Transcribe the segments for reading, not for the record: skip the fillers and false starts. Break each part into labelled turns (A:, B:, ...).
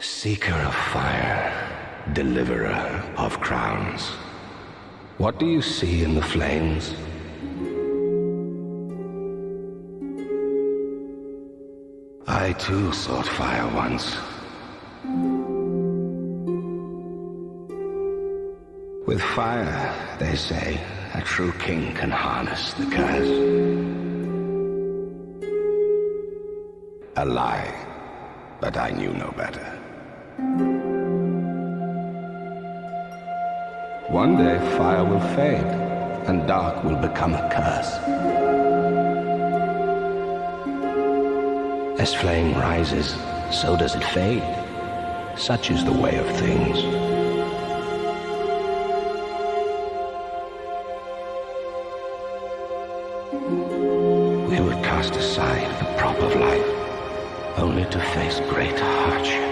A: Seeker of fire, deliverer of crowns. What do you see in the flames? I too sought fire once. With fire, they say, a true king can harness the curse. A lie, but I knew no better. One day fire will fade, and dark will become a curse. As flame rises, so does it fade. Such is the way of things. We would cast aside the prop of life, only to face great hardship.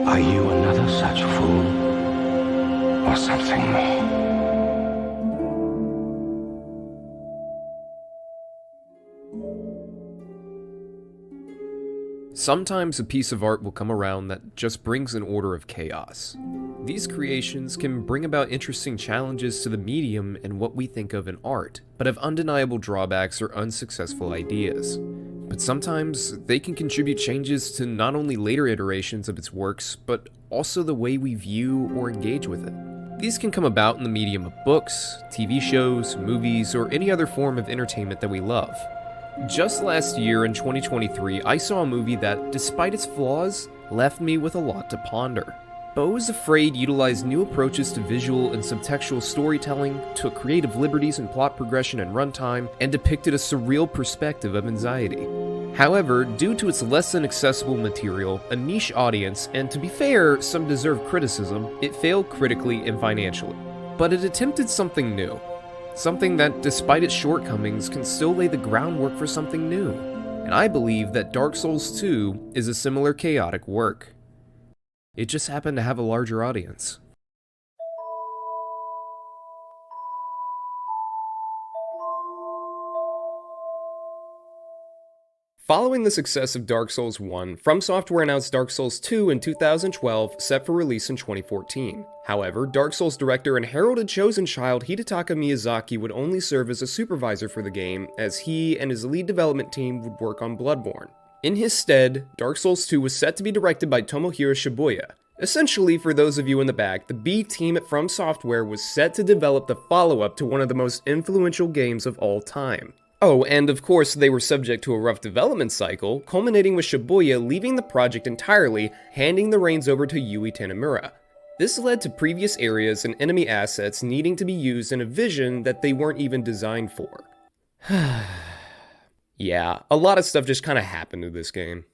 A: Are you another such fool, or something more?
B: Sometimes a piece of art will come around that just brings an order of chaos. These creations can bring about interesting challenges to the medium and what we think of in art, but have undeniable drawbacks or unsuccessful ideas. But sometimes they can contribute changes to not only later iterations of its works, but also the way we view or engage with it. These can come about in the medium of books, TV shows, movies, or any other form of entertainment that we love. Just last year in 2023, I saw a movie that, despite its flaws, left me with a lot to ponder. Beau is Afraid utilized new approaches to visual and subtextual storytelling, took creative liberties in plot progression and runtime, and depicted a surreal perspective of anxiety. However, due to its less than accessible material, a niche audience, and to be fair, some deserved criticism, it failed critically and financially. But it attempted something new. Something that, despite its shortcomings, can still lay the groundwork for something new. And I believe that Dark Souls 2 is a similar chaotic work. It just happened to have a larger audience. Following the success of Dark Souls 1, From Software announced Dark Souls 2 in 2012, set for release in 2014. However, Dark Souls director and heralded chosen child Hidetaka Miyazaki would only serve as a supervisor for the game, as he and his lead development team would work on Bloodborne. In his stead, Dark Souls 2 was set to be directed by Tomohiro Shibuya. Essentially, for those of you in the back, the B team at From Software was set to develop the follow-up to one of the most influential games of all time. Oh, and of course they were subject to a rough development cycle, culminating with Shibuya leaving the project entirely, handing the reins over to Yui Tanimura. This led to previous areas and enemy assets needing to be used in a vision that they weren't even designed for. Yeah, a lot of stuff just kinda happened to this game.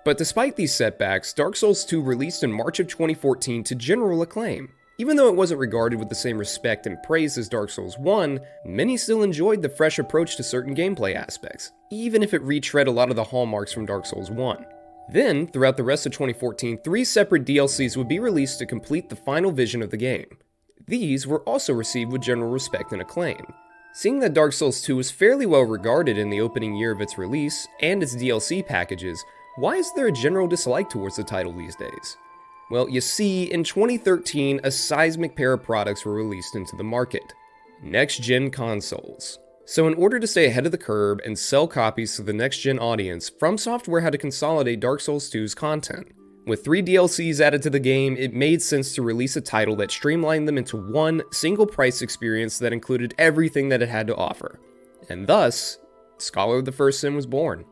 B: But despite these setbacks, Dark Souls 2 released in March of 2014 to general acclaim. Even though it wasn't regarded with the same respect and praise as Dark Souls 1, many still enjoyed the fresh approach to certain gameplay aspects, even if it retread a lot of the hallmarks from Dark Souls 1. Then, throughout the rest of 2014, 3 separate DLCs would be released to complete the final vision of the game. These were also received with general respect and acclaim. Seeing that Dark Souls 2 was fairly well regarded in the opening year of its release, and its DLC packages, why is there a general dislike towards the title these days? Well, you see, in 2013, a seismic pair of products were released into the market. Next-gen consoles. So in order to stay ahead of the curve and sell copies to the next-gen audience, From Software had to consolidate Dark Souls 2's content. With 3 DLCs added to the game, it made sense to release a title that streamlined them into one single-price experience that included everything that it had to offer. And thus, Scholar of the First Sin was born.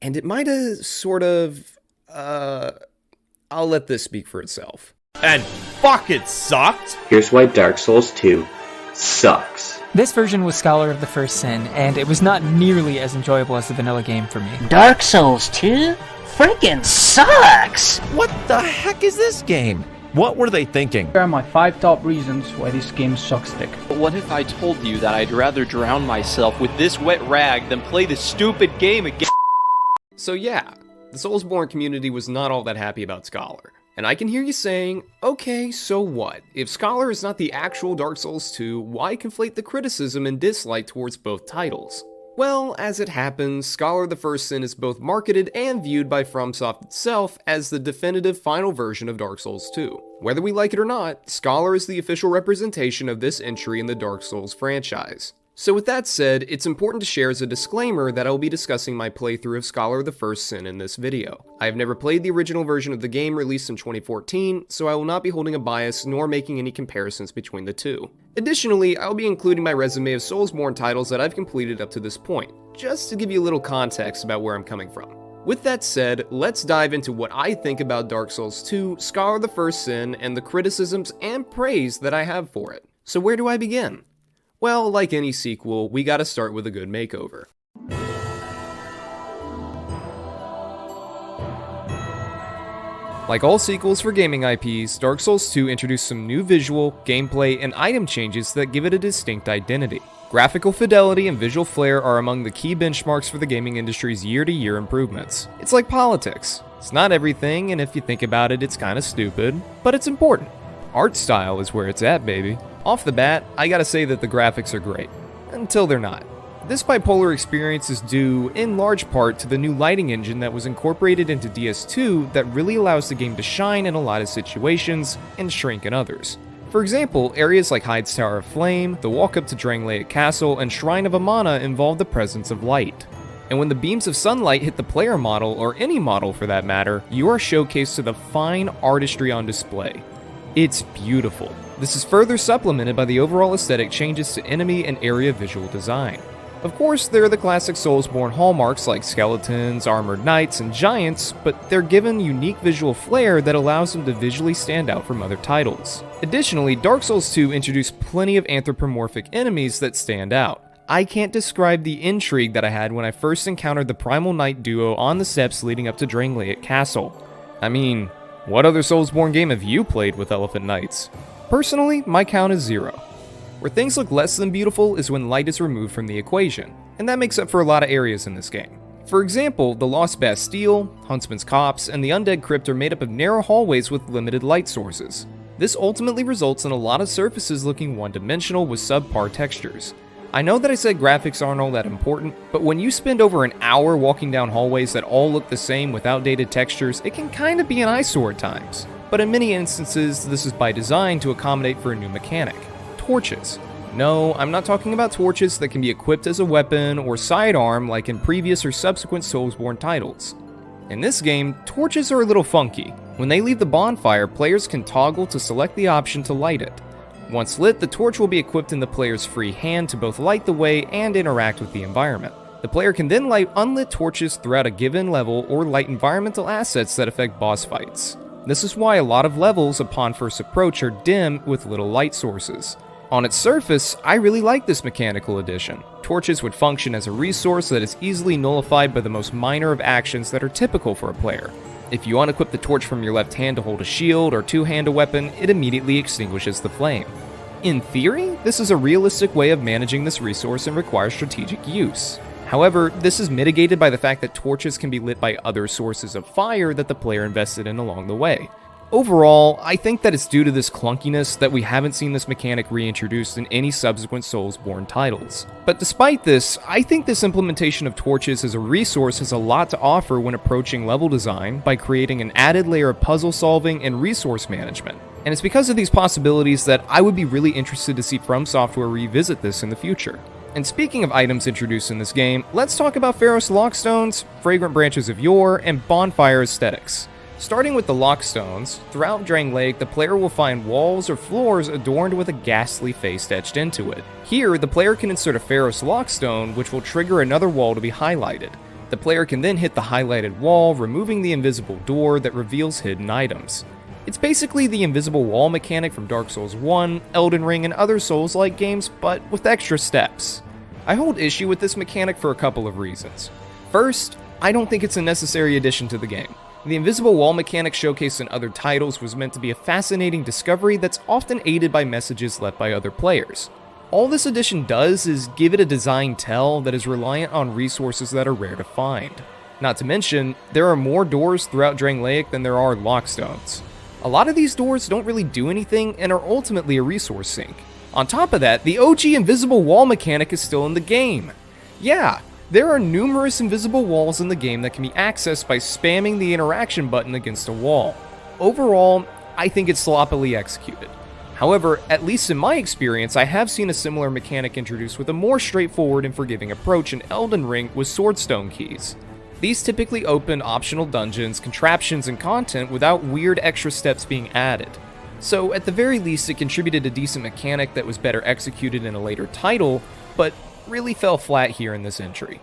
B: And it might have sort of, I'll let this speak for itself.
C: And fuck, it sucked!
D: Here's why Dark Souls 2 sucks.
E: This version was Scholar of the First Sin, and it was not nearly as enjoyable as the vanilla game for me.
F: Dark Souls 2 freaking sucks!
C: What the heck is this game? What were they thinking?
G: Here are my 5 top reasons why this game sucks dick.
H: But what if I told you that I'd rather drown myself with this wet rag than play this stupid game again?
B: So yeah, the Soulsbourne community was not all that happy about Scholar. And I can hear you saying, okay, so what? If Scholar is not the actual Dark Souls 2, why conflate the criticism and dislike towards both titles? Well, as it happens, Scholar of the First Sin is both marketed and viewed by FromSoft itself as the definitive final version of Dark Souls 2. Whether we like it or not, Scholar is the official representation of this entry in the Dark Souls franchise. So with that said, it's important to share as a disclaimer that I will be discussing my playthrough of Scholar of the First Sin in this video. I have never played the original version of the game released in 2014, so I will not be holding a bias nor making any comparisons between the two. Additionally, I will be including my resume of Soulsbourne titles that I've completed up to this point, just to give you a little context about where I'm coming from. With that said, let's dive into what I think about Dark Souls 2, Scholar of the First Sin, and the criticisms and praise that I have for it. So where do I begin? Well, like any sequel, we gotta start with a good makeover. Like all sequels for gaming IPs, Dark Souls 2 introduced some new visual, gameplay, and item changes that give it a distinct identity. Graphical fidelity and visual flair are among the key benchmarks for the gaming industry's year-to-year improvements. It's like politics. It's not everything, and if you think about it, it's kinda stupid, but it's important. Art style is where it's at, baby. Off the bat, I gotta say that the graphics are great. Until they're not. This bipolar experience is due, in large part, to the new lighting engine that was incorporated into DS2 that really allows the game to shine in a lot of situations and shrink in others. For example, areas like Hyde's Tower of Flame, the walk up to Drangleic Castle, and Shrine of Amana involve the presence of light. And when the beams of sunlight hit the player model, or any model for that matter, you are showcased to the fine artistry on display. It's beautiful. This is further supplemented by the overall aesthetic changes to enemy and area visual design. Of course, there are the classic Soulsbourne hallmarks like skeletons, armored knights, and giants, but they're given unique visual flair that allows them to visually stand out from other titles. Additionally, Dark Souls 2 introduced plenty of anthropomorphic enemies that stand out. I can't describe the intrigue that I had when I first encountered the Primal Knight duo on the steps leading up to Drangleic Castle. I mean, what other Soulsbourne game have you played with Elephant Knights? Personally, my count is 0. Where things look less than beautiful is when light is removed from the equation, and that makes up for a lot of areas in this game. For example, the Lost Bastille, Huntsman's Copse, and the Undead Crypt are made up of narrow hallways with limited light sources. This ultimately results in a lot of surfaces looking one-dimensional with subpar textures. I know that I said graphics aren't all that important, but when you spend over an hour walking down hallways that all look the same with outdated textures, it can kinda be an eyesore at times. But in many instances, this is by design to accommodate for a new mechanic. Torches. No, I'm not talking about torches that can be equipped as a weapon or sidearm like in previous or subsequent Soulsbourne titles. In this game, torches are a little funky. When they leave the bonfire, players can toggle to select the option to light it. Once lit, the torch will be equipped in the player's free hand to both light the way and interact with the environment. The player can then light unlit torches throughout a given level or light environmental assets that affect boss fights. This is why a lot of levels upon first approach are dim with little light sources. On its surface, I really like this mechanical addition. Torches would function as a resource that is easily nullified by the most minor of actions that are typical for a player. If you unequip the torch from your left hand to hold a shield or two-hand a weapon, it immediately extinguishes the flame. In theory, this is a realistic way of managing this resource and requires strategic use. However, this is mitigated by the fact that torches can be lit by other sources of fire that the player invested in along the way. Overall, I think that it's due to this clunkiness that we haven't seen this mechanic reintroduced in any subsequent Soulsbourne titles. But despite this, I think this implementation of torches as a resource has a lot to offer when approaching level design by creating an added layer of puzzle solving and resource management. And it's because of these possibilities that I would be really interested to see From Software revisit this in the future. And speaking of items introduced in this game, let's talk about Pharos Lockstones, Fragrant Branches of Yore, and Bonfire aesthetics. Starting with the Lockstones, throughout Drangleic, the player will find walls or floors adorned with a ghastly face etched into it. Here, the player can insert a Pharos Lockstone, which will trigger another wall to be highlighted. The player can then hit the highlighted wall, removing the invisible door that reveals hidden items. It's basically the invisible wall mechanic from Dark Souls 1, Elden Ring, and other Souls-like games, but with extra steps. I hold issue with this mechanic for a couple of reasons. First, I don't think it's a necessary addition to the game. The invisible wall mechanic showcased in other titles was meant to be a fascinating discovery that's often aided by messages left by other players. All this addition does is give it a design tell that is reliant on resources that are rare to find. Not to mention, there are more doors throughout Drangleic than there are Lockstones. A lot of these doors don't really do anything and are ultimately a resource sink. On top of that, the OG invisible wall mechanic is still in the game. Yeah, there are numerous invisible walls in the game that can be accessed by spamming the interaction button against a wall. Overall, I think it's sloppily executed. However, at least in my experience, I have seen a similar mechanic introduced with a more straightforward and forgiving approach in Elden Ring with swordstone keys. These typically open optional dungeons, contraptions, and content without weird extra steps being added. So at the very least, it contributed a decent mechanic that was better executed in a later title, but really fell flat here in this entry.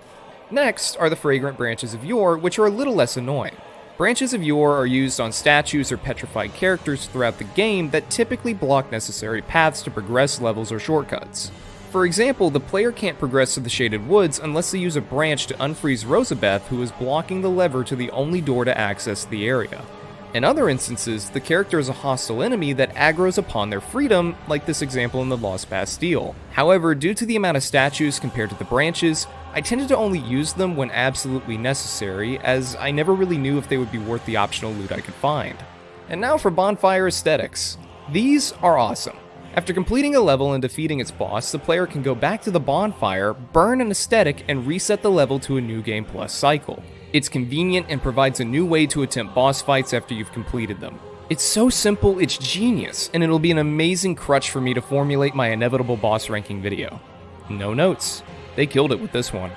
B: Next are the fragrant branches of yore, which are a little less annoying. Branches of yore are used on statues or petrified characters throughout the game that typically block necessary paths to progress levels or shortcuts. For example, the player can't progress to the Shaded Woods unless they use a branch to unfreeze Rosabeth, who is blocking the lever to the only door to access the area. In other instances, the character is a hostile enemy that aggroes upon their freedom, like this example in the Lost Bastille. However, due to the amount of statues compared to the branches, I tended to only use them when absolutely necessary, as I never really knew if they would be worth the optional loot I could find. And now for bonfire aesthetics. These are awesome. After completing a level and defeating its boss, the player can go back to the bonfire, burn an aesthetic, and reset the level to a new Game Plus cycle. It's convenient and provides a new way to attempt boss fights after you've completed them. It's so simple, it's genius, and it'll be an amazing crutch for me to formulate my inevitable boss ranking video. No notes. They killed it with this one.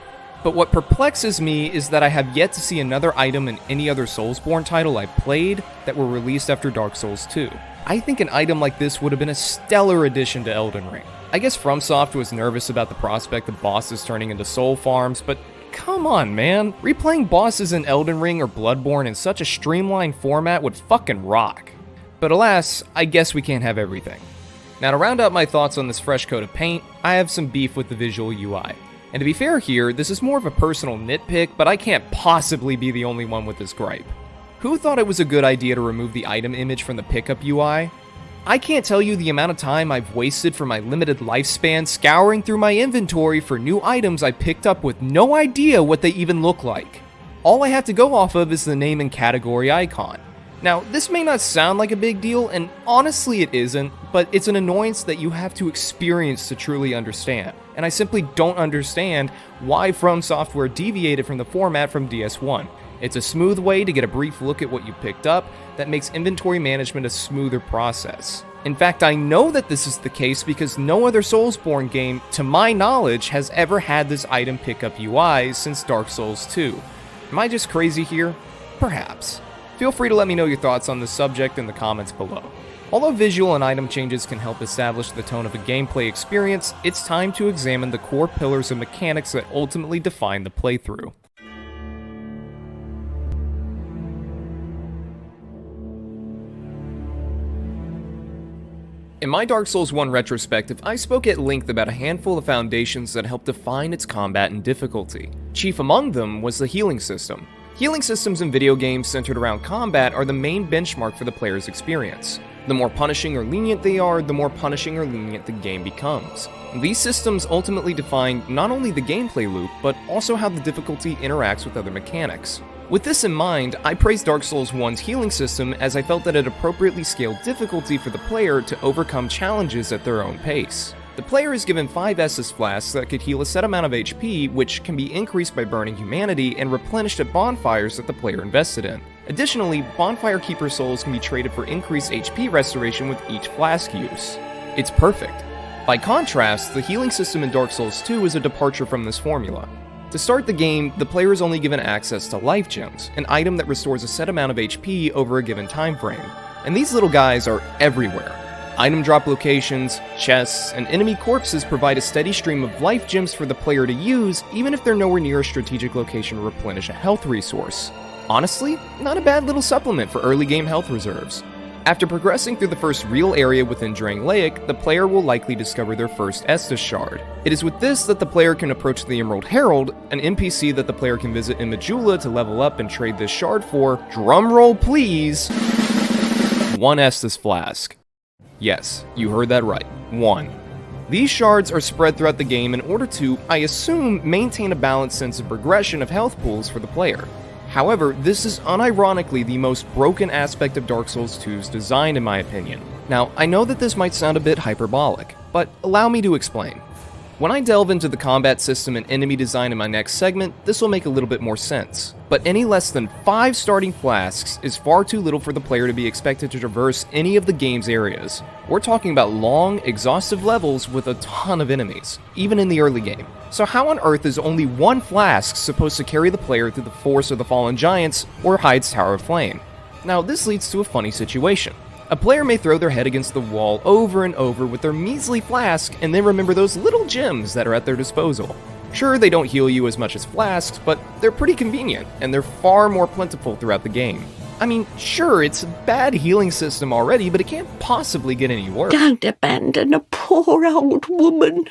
B: But what perplexes me is that I have yet to see another item in any other Soulsbourne title I've played that were released after Dark Souls 2. I think an item like this would have been a stellar addition to Elden Ring. I guess FromSoft was nervous about the prospect of bosses turning into soul farms, but come on, man. Replaying bosses in Elden Ring or Bloodborne in such a streamlined format would fucking rock. But alas, I guess we can't have everything. Now to round out my thoughts on this fresh coat of paint, I have some beef with the visual UI. And to be fair here, this is more of a personal nitpick, but I can't possibly be the only one with this gripe. Who thought it was a good idea to remove the item image from the pickup UI? I can't tell you the amount of time I've wasted for my limited lifespan scouring through my inventory for new items I picked up with no idea what they even look like. All I have to go off of is the name and category icon. Now, this may not sound like a big deal, and honestly it isn't, but it's an annoyance that you have to experience to truly understand. And I simply don't understand why From Software deviated from the format from DS1. It's a smooth way to get a brief look at what you picked up that makes inventory management a smoother process. In fact, I know that this is the case because no other Soulsbourne game, to my knowledge, has ever had this item pickup UI since Dark Souls 2. Am I just crazy here? Perhaps. Feel free to let me know your thoughts on this subject in the comments below. Although visual and item changes can help establish the tone of a gameplay experience, it's time to examine the core pillars and mechanics that ultimately define the playthrough. In my Dark Souls 1 retrospective, I spoke at length about a handful of foundations that helped define its combat and difficulty. Chief among them was the healing system. Healing systems in video games centered around combat are the main benchmark for the player's experience. The more punishing or lenient they are, the more punishing or lenient the game becomes. These systems ultimately define not only the gameplay loop, but also how the difficulty interacts with other mechanics. With this in mind, I praised Dark Souls 1's healing system as I felt that it appropriately scaled difficulty for the player to overcome challenges at their own pace. The player is given 5 Estus flasks that could heal a set amount of HP, which can be increased by burning humanity and replenished at bonfires that the player invested in. Additionally, Bonfire Keeper souls can be traded for increased HP restoration with each flask use. It's perfect. By contrast, the healing system in Dark Souls 2 is a departure from this formula. To start the game, the player is only given access to life gems, an item that restores a set amount of HP over a given time frame. And these little guys are everywhere. Item drop locations, chests, and enemy corpses provide a steady stream of life gems for the player to use, even if they're nowhere near a strategic location to replenish a health resource. Honestly, not a bad little supplement for early game health reserves. After progressing through the first real area within Drangleic, the player will likely discover their first Estus shard. It is with this that the player can approach the Emerald Herald, an NPC that the player can visit in Majula to level up and trade this shard for, drumroll please, 1 Estus flask. Yes, you heard that right, 1. These shards are spread throughout the game in order to, I assume, maintain a balanced sense of progression of health pools for the player. However, this is unironically the most broken aspect of Dark Souls 2's design in my opinion. Now, I know that this might sound a bit hyperbolic, but allow me to explain. When I delve into the combat system and enemy design in my next segment, this will make a little bit more sense. But any less than 5 starting flasks is far too little for the player to be expected to traverse any of the game's areas. We're talking about long, exhaustive levels with a ton of enemies, even in the early game. So how on earth is only 1 flask supposed to carry the player through the Forest of the Fallen Giants or Hyde's Tower of Flame? Now this leads to a funny situation. A player may throw their head against the wall over and over with their measly flask and then remember those little gems that are at their disposal. Sure, they don't heal you as much as flasks, but they're pretty convenient, and they're far more plentiful throughout the game. I mean, sure, it's a bad healing system already, but it can't possibly get any worse.
F: Don't abandon a poor old woman.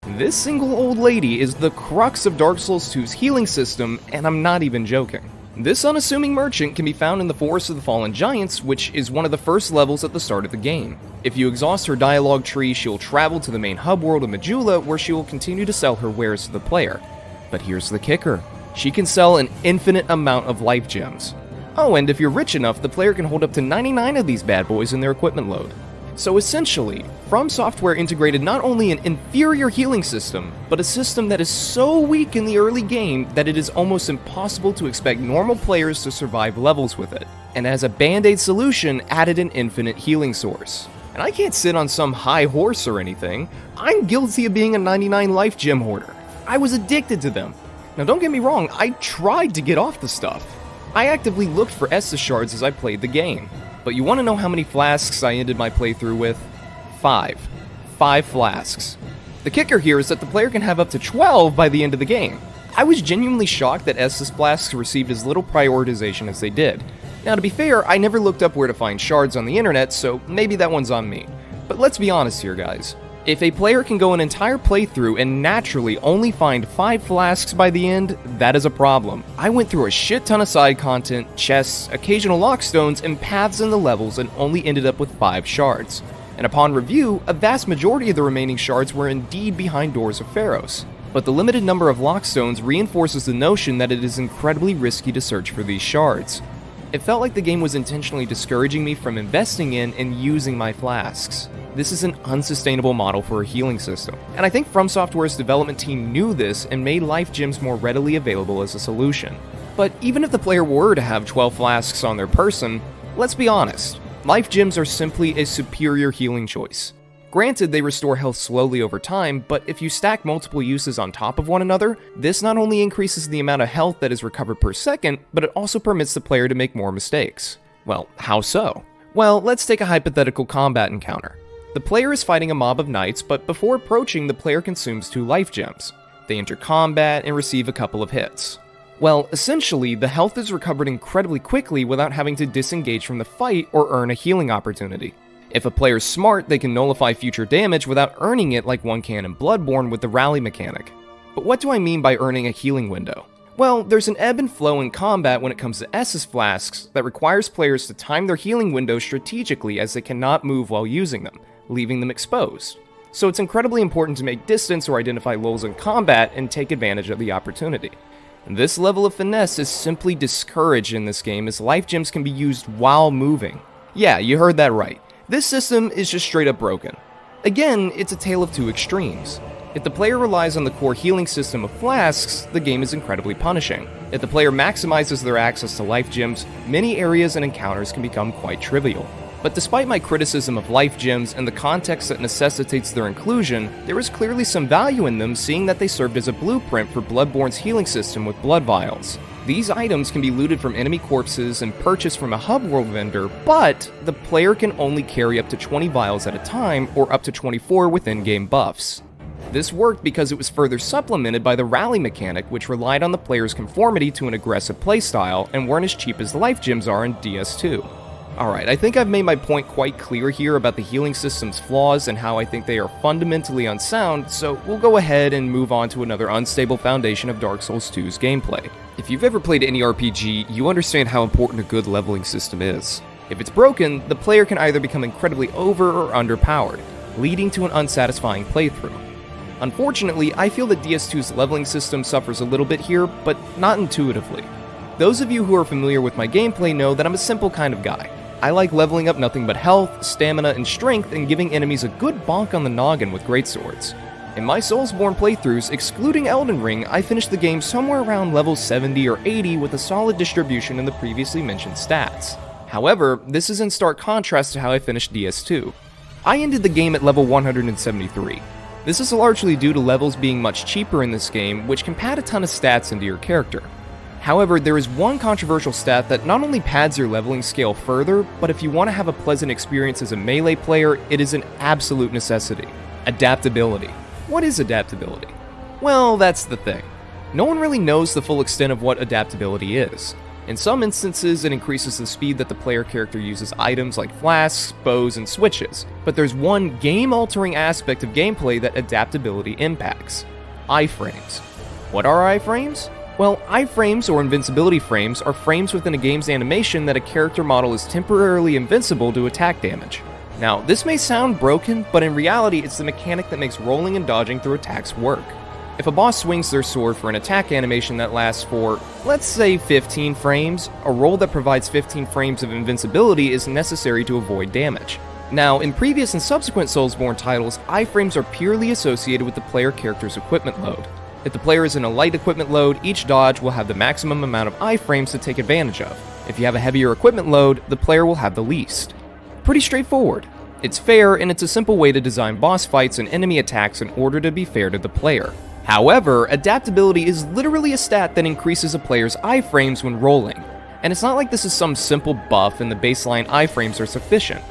B: This single old lady is the crux of Dark Souls 2's healing system, and I'm not even joking. This unassuming merchant can be found in the Forest of the Fallen Giants, which is one of the first levels at the start of the game. If you exhaust her dialogue tree, she'll travel to the main hub world of Majula, where she will continue to sell her wares to the player. But here's the kicker. She can sell an infinite amount of life gems. Oh, and if you're rich enough, the player can hold up to 99 of these bad boys in their equipment load. So essentially, From Software integrated not only an inferior healing system, but a system that is so weak in the early game that it is almost impossible to expect normal players to survive levels with it, and as a band-aid solution added an infinite healing source. And I can't sit on some high horse or anything, I'm guilty of being a 99 life gem hoarder. I was addicted to them. Now don't get me wrong, I tried to get off the stuff. I actively looked for Estus shards as I played the game. But you want to know how many flasks I ended my playthrough with? 5. 5 flasks. The kicker here is that the player can have up to 12 by the end of the game. I was genuinely shocked that Estus flasks received as little prioritization as they did. Now to be fair, I never looked up where to find shards on the internet, so maybe that one's on me. But let's be honest here, guys. If a player can go an entire playthrough and naturally only find 5 flasks by the end, that is a problem. I went through a shit ton of side content, chests, occasional lockstones, and paths in the levels and only ended up with 5 shards. And upon review, a vast majority of the remaining shards were indeed behind doors of Pharos. But the limited number of lockstones reinforces the notion that it is incredibly risky to search for these shards. It felt like the game was intentionally discouraging me from investing in and using my flasks. This is an unsustainable model for a healing system, and I think From Software's development team knew this and made life gems more readily available as a solution. But even if the player were to have 12 flasks on their person, let's be honest, life gems are simply a superior healing choice. Granted, they restore health slowly over time, but if you stack multiple uses on top of one another, this not only increases the amount of health that is recovered per second, but it also permits the player to make more mistakes. Well, how so? Well, let's take a hypothetical combat encounter. The player is fighting a mob of knights, but before approaching, the player consumes 2 life gems. They enter combat and receive a couple of hits. Well, essentially, the health is recovered incredibly quickly without having to disengage from the fight or earn a healing opportunity. If a player's smart, they can nullify future damage without earning it like one can in Bloodborne with the rally mechanic. But what do I mean by earning a healing window? Well, there's an ebb and flow in combat when it comes to Estus flasks that requires players to time their healing windows strategically as they cannot move while using them, leaving them exposed. So it's incredibly important to make distance or identify lulls in combat and take advantage of the opportunity. This level of finesse is simply discouraged in this game as life gems can be used while moving. Yeah, you heard that right. This system is just straight up broken. Again, it's a tale of 2 extremes. If the player relies on the core healing system of flasks, the game is incredibly punishing. If the player maximizes their access to life gems, many areas and encounters can become quite trivial. But despite my criticism of life gems and the context that necessitates their inclusion, there is clearly some value in them, seeing that they served as a blueprint for Bloodborne's healing system with blood vials. These items can be looted from enemy corpses and purchased from a hub world vendor, but the player can only carry up to 20 vials at a time, or up to 24 with in-game buffs. This worked because it was further supplemented by the rally mechanic, which relied on the player's conformity to an aggressive playstyle and weren't as cheap as life gems are in DS2. Alright, I think I've made my point quite clear here about the healing system's flaws and how I think they are fundamentally unsound, so we'll go ahead and move on to another unstable foundation of Dark Souls 2's gameplay. If you've ever played any RPG, you understand how important a good leveling system is. If it's broken, the player can either become incredibly over or underpowered, leading to an unsatisfying playthrough. Unfortunately, I feel that DS2's leveling system suffers a little bit here, but not intuitively. Those of you who are familiar with my gameplay know that I'm a simple kind of guy. I like leveling up nothing but health, stamina, and strength and giving enemies a good bonk on the noggin with greatswords. In my Soulsbourne playthroughs, excluding Elden Ring, I finished the game somewhere around level 70 or 80 with a solid distribution in the previously mentioned stats. However, this is in stark contrast to how I finished DS2. I ended the game at level 173. This is largely due to levels being much cheaper in this game, which can pad a ton of stats into your character. However, there is one controversial stat that not only pads your leveling scale further, but if you want to have a pleasant experience as a melee player, it is an absolute necessity. Adaptability. What is adaptability? Well, that's the thing. No one really knows the full extent of what adaptability is. In some instances, it increases the speed that the player character uses items like flasks, bows, and switches, but there's one game-altering aspect of gameplay that adaptability impacts: iframes. What are iframes? Well, iframes or invincibility frames are frames within a game's animation that a character model is temporarily invincible to attack damage. Now, this may sound broken, but in reality it's the mechanic that makes rolling and dodging through attacks work. If a boss swings their sword for an attack animation that lasts for, let's say 15 frames, a roll that provides 15 frames of invincibility is necessary to avoid damage. Now, in previous and subsequent Soulsbourne titles, iframes are purely associated with the player character's equipment load. If the player is in a light equipment load, each dodge will have the maximum amount of iframes to take advantage of. If you have a heavier equipment load, the player will have the least. Pretty straightforward. It's fair, and it's a simple way to design boss fights and enemy attacks in order to be fair to the player. However, adaptability is literally a stat that increases a player's iframes when rolling. And it's not like this is some simple buff and the baseline iframes are sufficient.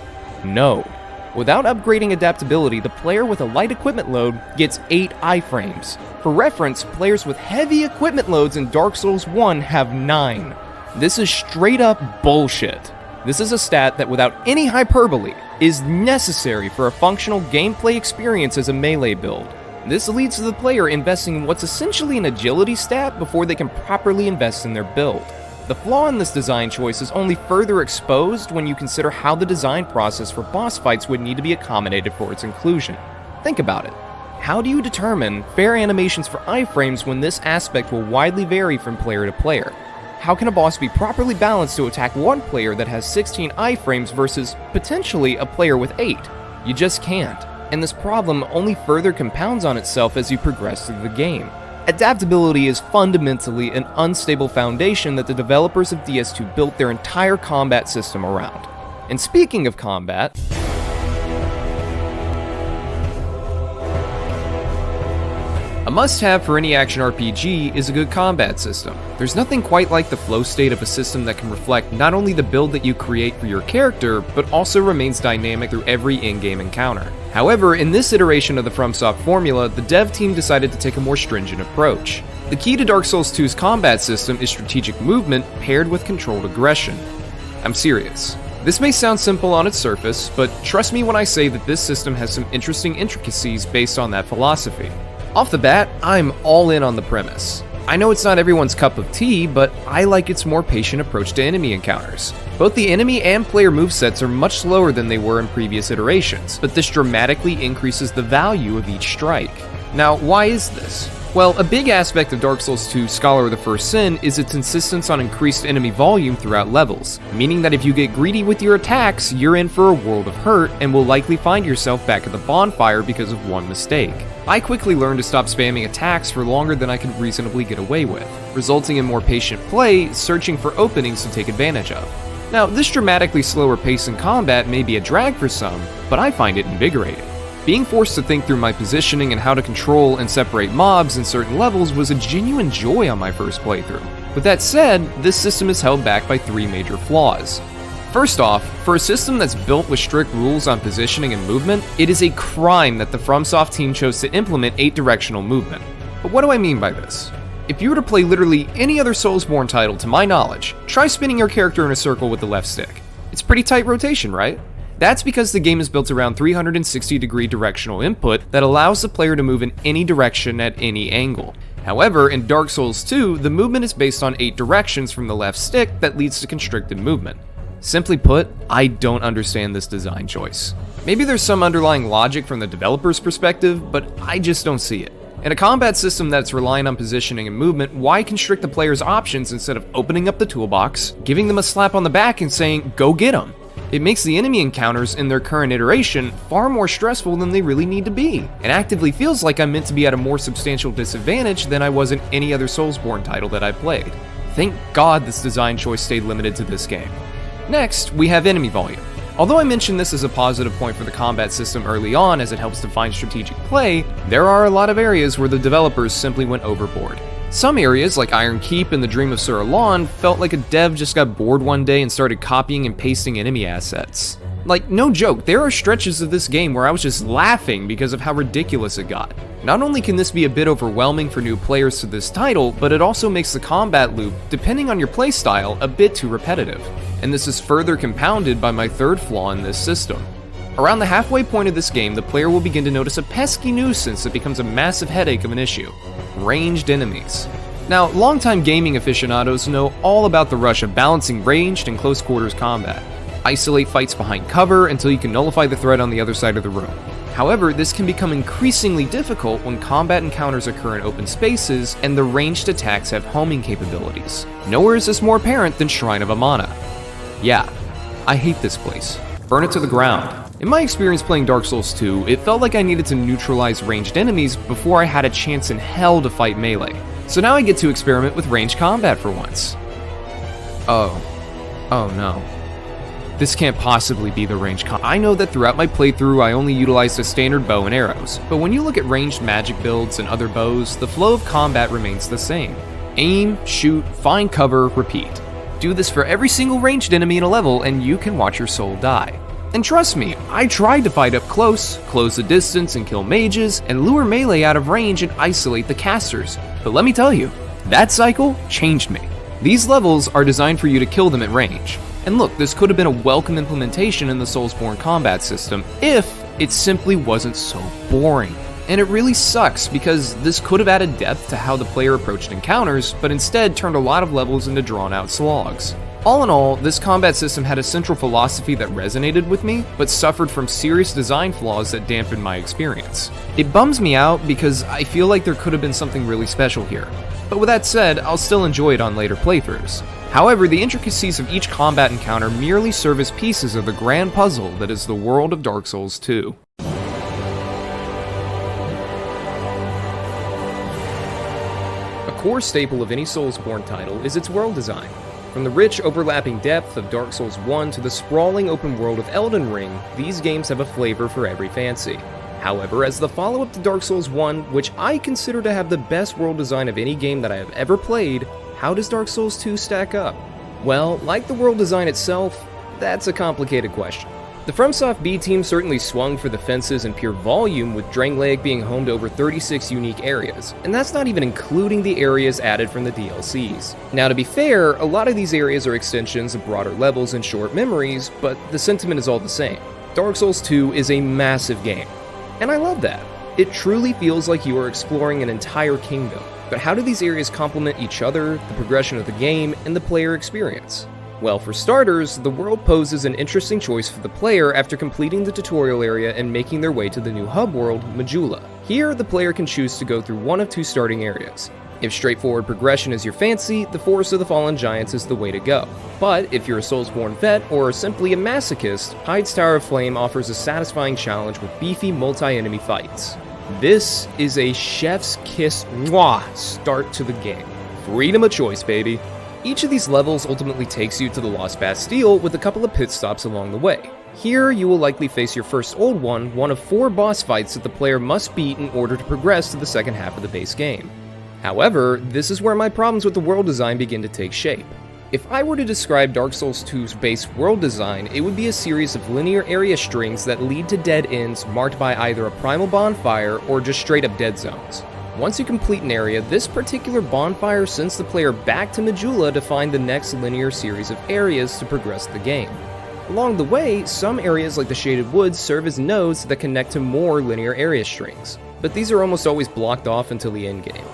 B: No. Without upgrading adaptability, the player with a light equipment load gets 8 iframes. For reference, players with heavy equipment loads in Dark Souls 1 have 9. This is straight up bullshit. This is a stat that, without any hyperbole, is necessary for a functional gameplay experience as a melee build. This leads to the player investing in what's essentially an agility stat before they can properly invest in their build. The flaw in this design choice is only further exposed when you consider how the design process for boss fights would need to be accommodated for its inclusion. Think about it. How do you determine fair animations for iframes when this aspect will widely vary from player to player? How can a boss be properly balanced to attack one player that has 16 iframes versus, potentially, a player with 8? You just can't. And this problem only further compounds on itself as you progress through the game. Adaptability is fundamentally an unstable foundation that the developers of DS2 built their entire combat system around. And speaking of combat, a must-have for any action RPG is a good combat system. There's nothing quite like the flow state of a system that can reflect not only the build that you create for your character, but also remains dynamic through every in-game encounter. However, in this iteration of the FromSoft formula, the dev team decided to take a more stringent approach. The key to Dark Souls 2's combat system is strategic movement paired with controlled aggression. I'm serious. This may sound simple on its surface, but trust me when I say that this system has some interesting intricacies based on that philosophy. Off the bat, I'm all in on the premise. I know it's not everyone's cup of tea, but I like its more patient approach to enemy encounters. Both the enemy and player movesets are much slower than they were in previous iterations, but this dramatically increases the value of each strike. Now, why is this? Well, a big aspect of Dark Souls 2 Scholar of the First Sin is its insistence on increased enemy volume throughout levels, meaning that if you get greedy with your attacks, you're in for a world of hurt and will likely find yourself back at the bonfire because of one mistake. I quickly learned to stop spamming attacks for longer than I could reasonably get away with, resulting in more patient play, searching for openings to take advantage of. Now, this dramatically slower pace in combat may be a drag for some, but I find it invigorating. Being forced to think through my positioning and how to control and separate mobs in certain levels was a genuine joy on my first playthrough. With that said, this system is held back by 3 major flaws. First off, for a system that's built with strict rules on positioning and movement, it is a crime that the FromSoft team chose to implement 8-directional movement. But what do I mean by this? If you were to play literally any other Soulsbourne title to my knowledge, try spinning your character in a circle with the left stick. It's pretty tight rotation, right? That's because the game is built around 360-degree directional input that allows the player to move in any direction at any angle. However, in Dark Souls 2, the movement is based on 8 directions from the left stick that leads to constricted movement. Simply put, I don't understand this design choice. Maybe there's some underlying logic from the developer's perspective, but I just don't see it. In a combat system that's relying on positioning and movement, why constrict the player's options instead of opening up the toolbox, giving them a slap on the back and saying, go get 'em? It makes the enemy encounters in their current iteration far more stressful than they really need to be, and actively feels like I'm meant to be at a more substantial disadvantage than I was in any other Soulsbourne title that I played. Thank God this design choice stayed limited to this game. Next, we have enemy volume. Although I mentioned this as a positive point for the combat system early on as it helps define strategic play, there are a lot of areas where the developers simply went overboard. Some areas, like Iron Keep and the Dream of Sir Alon, felt like a dev just got bored one day and started copying and pasting enemy assets. Like, no joke, there are stretches of this game where I was just laughing because of how ridiculous it got. Not only can this be a bit overwhelming for new players to this title, but it also makes the combat loop, depending on your playstyle, a bit too repetitive. And this is further compounded by my third flaw in this system. Around the halfway point of this game, the player will begin to notice a pesky nuisance that becomes a massive headache of an issue: ranged enemies. Now, longtime gaming aficionados know all about the rush of balancing ranged and close quarters combat. Isolate fights behind cover until you can nullify the threat on the other side of the room. However, this can become increasingly difficult when combat encounters occur in open spaces and the ranged attacks have homing capabilities. Nowhere is this more apparent than Shrine of Amana. Yeah, I hate this place. Burn it to the ground. In my experience playing Dark Souls 2, it felt like I needed to neutralize ranged enemies before I had a chance in hell to fight melee. So now I get to experiment with ranged combat for once. Oh no. This can't possibly be the ranged combat. I know that throughout my playthrough I only utilized a standard bow and arrows, but when you look at ranged magic builds and other bows, the flow of combat remains the same. Aim, shoot, find cover, repeat. Do this for every single ranged enemy in a level and you can watch your soul die. And trust me, I tried to fight up close, close the distance and kill mages, and lure melee out of range and isolate the casters. But let me tell you, that cycle changed me. These levels are designed for you to kill them at range. And look, this could have been a welcome implementation in the Soulsbourne combat system if it simply wasn't so boring. And it really sucks because this could have added depth to how the player approached encounters, but instead turned a lot of levels into drawn-out slogs. All in all, this combat system had a central philosophy that resonated with me, but suffered from serious design flaws that dampened my experience. It bums me out because I feel like there could have been something really special here. But with that said, I'll still enjoy it on later playthroughs. However, the intricacies of each combat encounter merely serve as pieces of the grand puzzle that is the world of Dark Souls 2. A core staple of any Soulsbourne title is its world design. From the rich, overlapping depth of Dark Souls 1 to the sprawling open world of Elden Ring, these games have a flavor for every fancy. However, as the follow-up to Dark Souls 1, which I consider to have the best world design of any game that I have ever played, how does Dark Souls 2 stack up? Well, like the world design itself, that's a complicated question. The FromSoft B team certainly swung for the fences in pure volume, with Drangleic being home to over 36 unique areas, and that's not even including the areas added from the DLCs. Now to be fair, a lot of these areas are extensions of broader levels and short memories, but the sentiment is all the same. Dark Souls 2 is a massive game, and I love that. It truly feels like you are exploring an entire kingdom. But how do these areas complement each other, the progression of the game, and the player experience? Well, for starters, the world poses an interesting choice for the player after completing the tutorial area and making their way to the new hub world, Majula. Here, the player can choose to go through one of two starting areas. If straightforward progression is your fancy, the Forest of the Fallen Giants is the way to go. But if you're a Soulsbourne vet or simply a masochist, Hyde's Tower of Flame offers a satisfying challenge with beefy multi-enemy fights. This is a chef's kiss start to the game. Freedom of choice, baby. Each of these levels ultimately takes you to the Lost Bastille with a couple of pit stops along the way. Here, you will likely face your first old one of 4 boss fights that the player must beat in order to progress to the second half of the base game. However, this is where my problems with the world design begin to take shape. If I were to describe Dark Souls 2's base world design, it would be a series of linear area strings that lead to dead ends marked by either a primal bonfire or just straight up dead zones. Once you complete an area, this particular bonfire sends the player back to Majula to find the next linear series of areas to progress the game. Along the way, some areas like the Shaded Woods serve as nodes that connect to more linear area strings, but these are almost always blocked off until the endgame.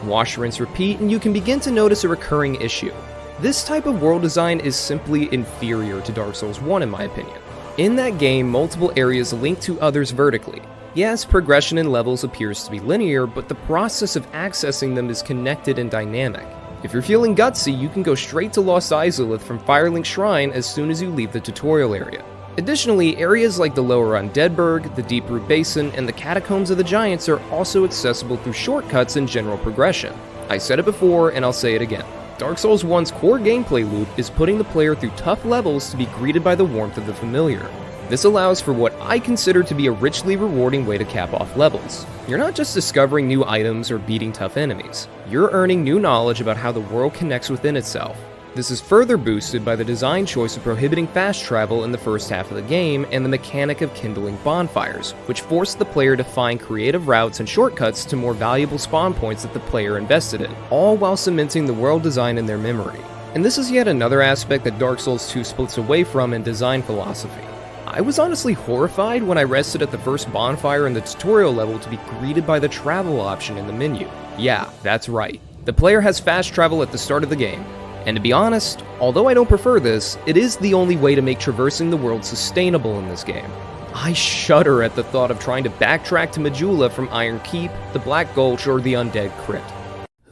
B: Wash, rinse, repeat, and you can begin to notice a recurring issue. This type of world design is simply inferior to Dark Souls 1 in my opinion. In that game, multiple areas link to others vertically. Yes, progression in levels appears to be linear, but the process of accessing them is connected and dynamic. If you're feeling gutsy, you can go straight to Lost Izalith from Firelink Shrine as soon as you leave the tutorial area. Additionally, areas like the Lower Undeadburg, the Deep Root Basin, and the Catacombs of the Giants are also accessible through shortcuts and general progression. I said it before, and I'll say it again. Dark Souls 1's core gameplay loop is putting the player through tough levels to be greeted by the warmth of the familiar. This allows for what I consider to be a richly rewarding way to cap off levels. You're not just discovering new items or beating tough enemies, you're earning new knowledge about how the world connects within itself. This is further boosted by the design choice of prohibiting fast travel in the first half of the game and the mechanic of kindling bonfires, which force the player to find creative routes and shortcuts to more valuable spawn points that the player invested in, all while cementing the world design in their memory. And this is yet another aspect that Dark Souls 2 splits away from in design philosophy. I was honestly horrified when I rested at the first bonfire in the tutorial level to be greeted by the travel option in the menu. Yeah, that's right. The player has fast travel at the start of the game. And to be honest, although I don't prefer this, it is the only way to make traversing the world sustainable in this game. I shudder at the thought of trying to backtrack to Majula from Iron Keep, the Black Gulch, or the Undead Crypt.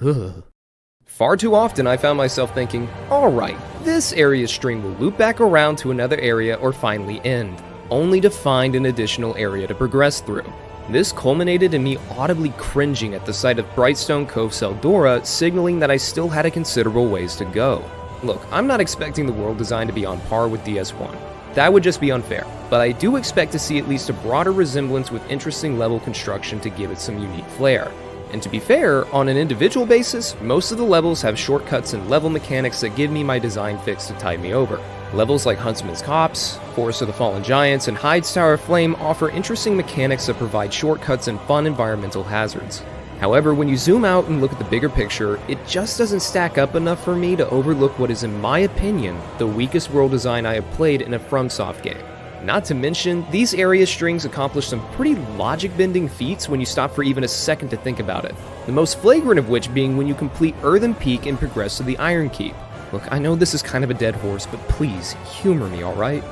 B: Ugh. Far too often I found myself thinking, alright, this area's string will loop back around to another area or finally end, only to find an additional area to progress through. This culminated in me audibly cringing at the sight of Brightstone Cove Seldora, signaling that I still had a considerable ways to go. Look, I'm not expecting the world design to be on par with DS1. That would just be unfair, but I do expect to see at least a broader resemblance with interesting level construction to give it some unique flair. And to be fair, on an individual basis, most of the levels have shortcuts and level mechanics that give me my design fix to tide me over. Levels like Huntsman's Copse, Forest of the Fallen Giants, and Hyde's Tower of Flame offer interesting mechanics that provide shortcuts and fun environmental hazards. However, when you zoom out and look at the bigger picture, it just doesn't stack up enough for me to overlook what is, in my opinion, the weakest world design I have played in a FromSoft game. Not to mention, these area strings accomplish some pretty logic-bending feats when you stop for even a second to think about it. The most flagrant of which being when you complete Earthen Peak and progress to the Iron Keep. Look, I know this is kind of a dead horse, but please, humor me, alright?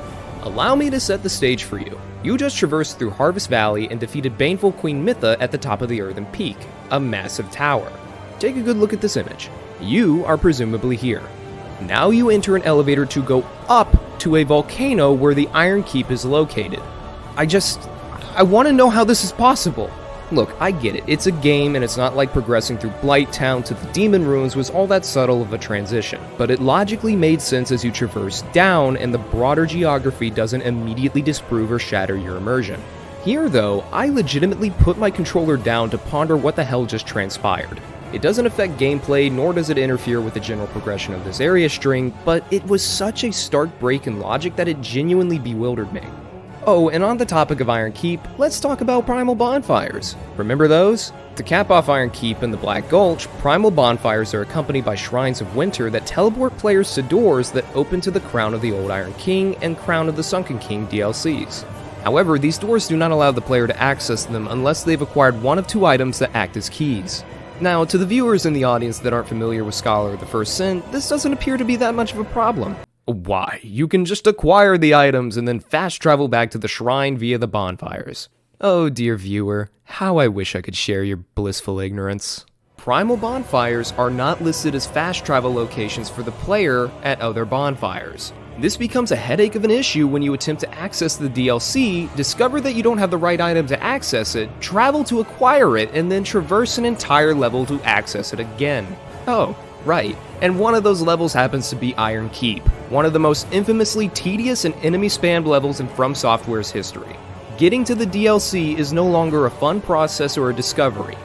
B: Allow me to set the stage for you. You just traversed through Harvest Valley and defeated Baneful Queen Mytha at the top of the Earthen Peak, a massive tower. Take a good look at this image. You are presumably here. Now you enter an elevator to go up to a volcano where the Iron Keep is located. I want to know how this is possible. Look, I get it, it's a game and it's not like progressing through Blight Town to the Demon Ruins was all that subtle of a transition, but it logically made sense as you traverse down and the broader geography doesn't immediately disprove or shatter your immersion. Here though, I legitimately put my controller down to ponder what the hell just transpired. It doesn't affect gameplay, nor does it interfere with the general progression of this area string, but it was such a stark break in logic that it genuinely bewildered me. Oh, and on the topic of Iron Keep, let's talk about Primal Bonfires. Remember those? To cap off Iron Keep and the Black Gulch, Primal Bonfires are accompanied by Shrines of Winter that teleport players to doors that open to the Crown of the Old Iron King and Crown of the Sunken King DLCs. However, these doors do not allow the player to access them unless they've acquired one of two items that act as keys. Now, to the viewers in the audience that aren't familiar with Scholar of the First Sin, this doesn't appear to be that much of a problem. Why? You can just acquire the items and then fast travel back to the shrine via the bonfires. Oh dear viewer, how I wish I could share your blissful ignorance. Primal bonfires are not listed as fast travel locations for the player at other bonfires. This becomes a headache of an issue when you attempt to access the DLC, discover that you don't have the right item to access it, travel to acquire it, and then traverse an entire level to access it again. Oh, right. And one of those levels happens to be Iron Keep, one of the most infamously tedious and enemy-spammed levels in From Software's history. Getting to the DLC is no longer a fun process or a discovery.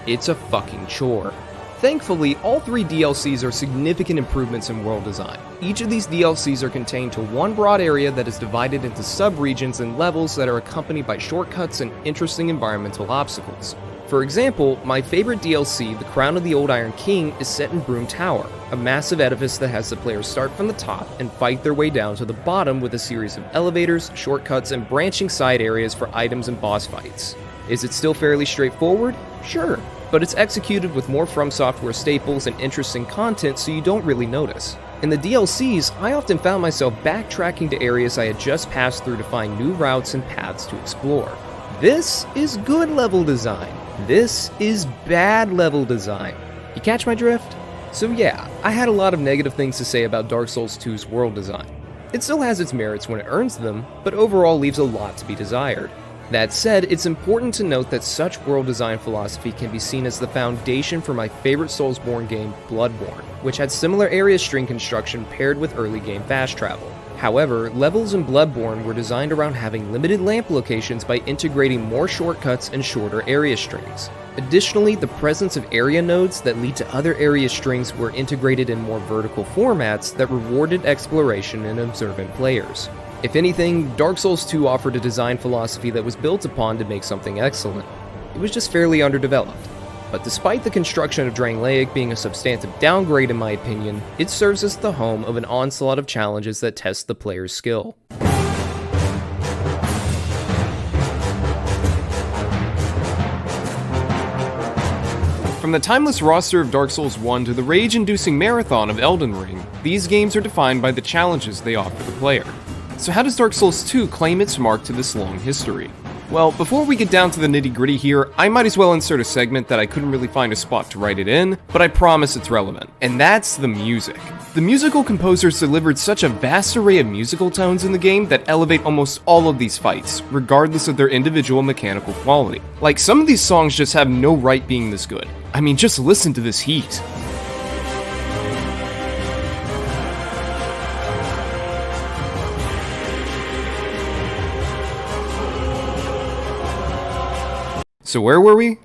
B: It's a fucking chore. Thankfully, all three DLCs are significant improvements in world design. Each of these DLCs are contained to one broad area that is divided into sub-regions and levels that are accompanied by shortcuts and interesting environmental obstacles. For example, my favorite DLC, The Crown of the Old Iron King, is set in Broom Tower, a massive edifice that has the players start from the top and fight their way down to the bottom with a series of elevators, shortcuts, and branching side areas for items and boss fights. Is it still fairly straightforward? Sure, but it's executed with more From Software staples and interesting content so you don't really notice. In the DLCs, I often found myself backtracking to areas I had just passed through to find new routes and paths to explore. This is good level design. This is bad level design. You catch my drift? So yeah, I had a lot of negative things to say about Dark Souls 2's world design. It still has its merits when it earns them, but overall leaves a lot to be desired. That said, it's important to note that such world design philosophy can be seen as the foundation for my favorite Soulsbourne game, Bloodborne, which had similar area string construction paired with early game fast travel. However, levels in Bloodborne were designed around having limited lamp locations by integrating more shortcuts and shorter area strings. Additionally, the presence of area nodes that lead to other area strings were integrated in more vertical formats that rewarded exploration and observant players. If anything, Dark Souls 2 offered a design philosophy that was built upon to make something excellent. It was just fairly underdeveloped. But despite the construction of Drangleic being a substantive downgrade in my opinion, it serves as the home of an onslaught of challenges that test the player's skill. From the timeless roster of Dark Souls 1 to the rage-inducing marathon of Elden Ring, these games are defined by the challenges they offer the player. So how does Dark Souls 2 claim its mark to this long history? Well, before we get down to the nitty-gritty here, I might as well insert a segment that I couldn't really find a spot to write it in, but I promise it's relevant, and that's the music. The musical composers delivered such a vast array of musical tones in the game that elevate almost all of these fights, regardless of their individual mechanical quality. Like, some of these songs just have no right being this good. I mean, just listen to this heat. So where were we?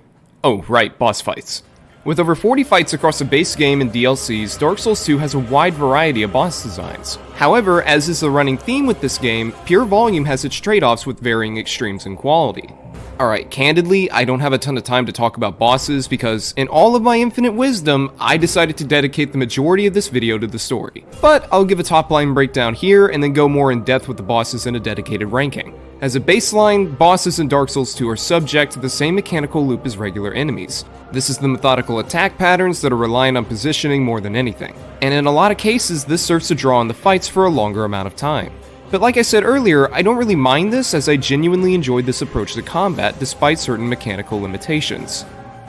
B: Oh, right, boss fights. With over 40 fights across the base game and DLCs, Dark Souls 2 has a wide variety of boss designs. However, as is the running theme with this game, pure volume has its trade-offs with varying extremes in quality. Alright, candidly, I don't have a ton of time to talk about bosses because, in all of my infinite wisdom, I decided to dedicate the majority of this video to the story. But I'll give a top-line breakdown here and then go more in depth with the bosses in a dedicated ranking. As a baseline, bosses in Dark Souls 2 are subject to the same mechanical loop as regular enemies. This is the methodical attack patterns that are reliant on positioning more than anything. And in a lot of cases, this serves to draw on the fights for a longer amount of time. But like I said earlier, I don't really mind this as I genuinely enjoyed this approach to combat despite certain mechanical limitations.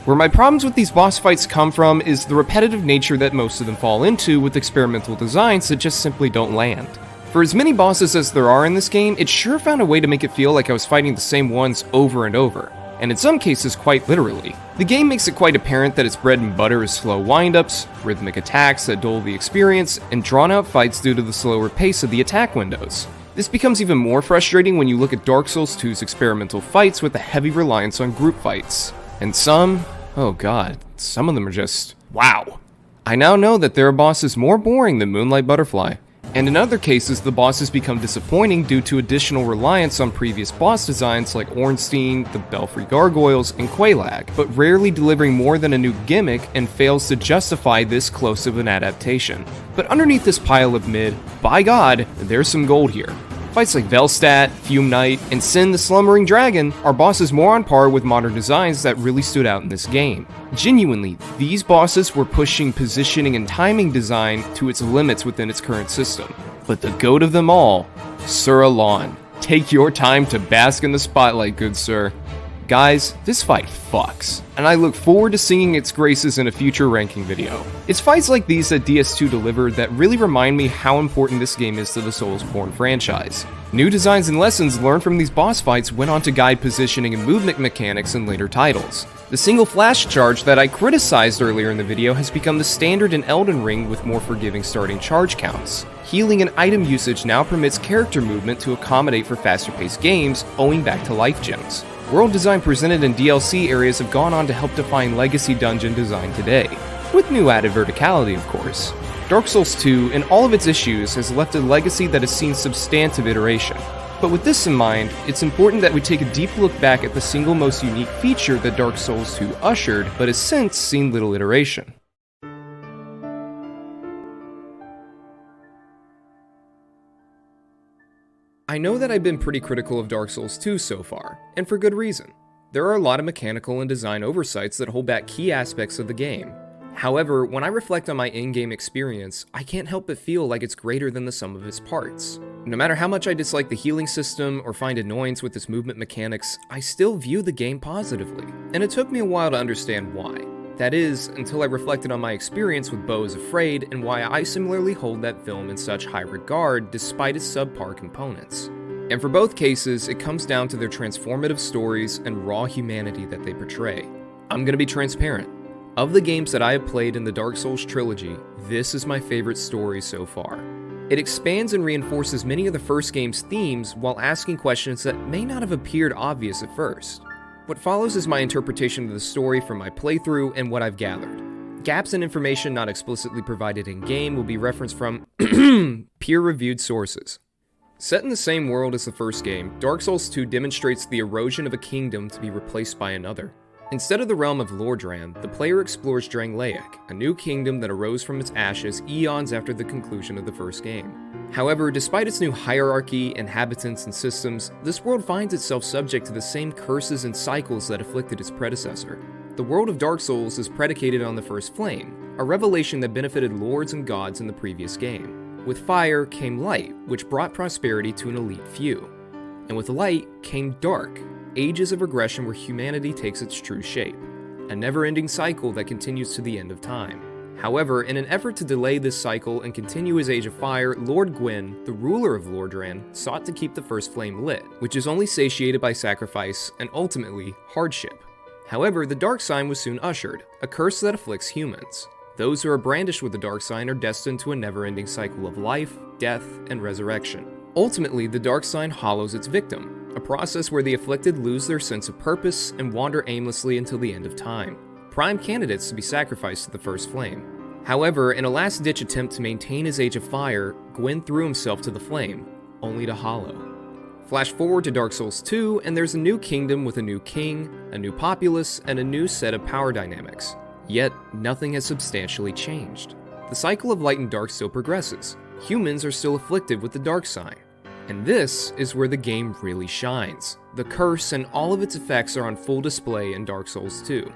B: Where my problems with these boss fights come from is the repetitive nature that most of them fall into with experimental designs that just simply don't land. For as many bosses as there are in this game, it sure found a way to make it feel like I was fighting the same ones over and over, and in some cases quite literally. The game makes it quite apparent that its bread and butter is slow wind-ups, rhythmic attacks that dull the experience, and drawn-out fights due to the slower pace of the attack windows. This becomes even more frustrating when you look at Dark Souls 2's experimental fights with a heavy reliance on group fights. And some, oh god, some of them are just, wow. I now know that there are bosses more boring than Moonlight Butterfly. And in other cases, the bosses become disappointing due to additional reliance on previous boss designs like Ornstein, the Belfry Gargoyles, and Quelaag, but rarely delivering more than a new gimmick and fails to justify this close of an adaptation. But underneath this pile of mid, by god, there's some gold here. Fights like Velstadt, Fume Knight, and Sin the Slumbering Dragon are bosses more on par with modern designs that really stood out in this game. Genuinely, these bosses were pushing positioning and timing design to its limits within its current system. But the goat of them all, Sir Alon. Take your time to bask in the spotlight, good sir. Guys, this fight fucks, and I look forward to singing its graces in a future ranking video. It's fights like these that DS2 delivered that really remind me how important this game is to the Soulsbourne franchise. New designs and lessons learned from these boss fights went on to guide positioning and movement mechanics in later titles. The single flash charge that I criticized earlier in the video has become the standard in Elden Ring with more forgiving starting charge counts. Healing and item usage now permits character movement to accommodate for faster-paced games, owing back to life gems. World design presented in DLC areas have gone on to help define legacy dungeon design today, with new added verticality of course. Dark Souls 2, in all of its issues, has left a legacy that has seen substantive iteration. But with this in mind, it's important that we take a deep look back at the single most unique feature that Dark Souls 2 ushered, but has since seen little iteration. I know that I've been pretty critical of Dark Souls 2 so far, and for good reason. There are a lot of mechanical and design oversights that hold back key aspects of the game. However, when I reflect on my in-game experience, I can't help but feel like it's greater than the sum of its parts. No matter how much I dislike the healing system or find annoyance with its movement mechanics, I still view the game positively, and it took me a while to understand why. That is, until I reflected on my experience with Beau is Afraid and why I similarly hold that film in such high regard despite its subpar components. And for both cases, it comes down to their transformative stories and raw humanity that they portray. I'm gonna be transparent. Of the games that I have played in the Dark Souls trilogy, this is my favorite story so far. It expands and reinforces many of the first game's themes while asking questions that may not have appeared obvious at first. What follows is my interpretation of the story from my playthrough and what I've gathered. Gaps in information not explicitly provided in-game will be referenced from peer-reviewed sources. Set in the same world as the first game, Dark Souls 2 demonstrates the erosion of a kingdom to be replaced by another. Instead of the realm of Lordran, the player explores Drangleic, a new kingdom that arose from its ashes eons after the conclusion of the first game. However, despite its new hierarchy, inhabitants, and systems, this world finds itself subject to the same curses and cycles that afflicted its predecessor. The world of Dark Souls is predicated on the First Flame, a revelation that benefited lords and gods in the previous game. With fire came light, which brought prosperity to an elite few. And with light came dark, ages of regression where humanity takes its true shape, a never-ending cycle that continues to the end of time. However, in an effort to delay this cycle and continue his Age of Fire, Lord Gwyn, the ruler of Lordran, sought to keep the First Flame lit, which is only satiated by sacrifice and ultimately hardship. However, the Dark Sign was soon ushered, a curse that afflicts humans. Those who are brandished with the Dark Sign are destined to a never-ending cycle of life, death, and resurrection. Ultimately, the Dark Sign hollows its victim, a process where the afflicted lose their sense of purpose and wander aimlessly until the end of time. Prime candidates to be sacrificed to the First Flame. However, in a last-ditch attempt to maintain his Age of Fire, Gwyn threw himself to the flame, only to hollow. Flash forward to Dark Souls 2, and there's a new kingdom with a new king, a new populace, and a new set of power dynamics. Yet, nothing has substantially changed. The cycle of light and dark still progresses. Humans are still afflicted with the Dark Sign. And this is where the game really shines. The curse and all of its effects are on full display in Dark Souls 2.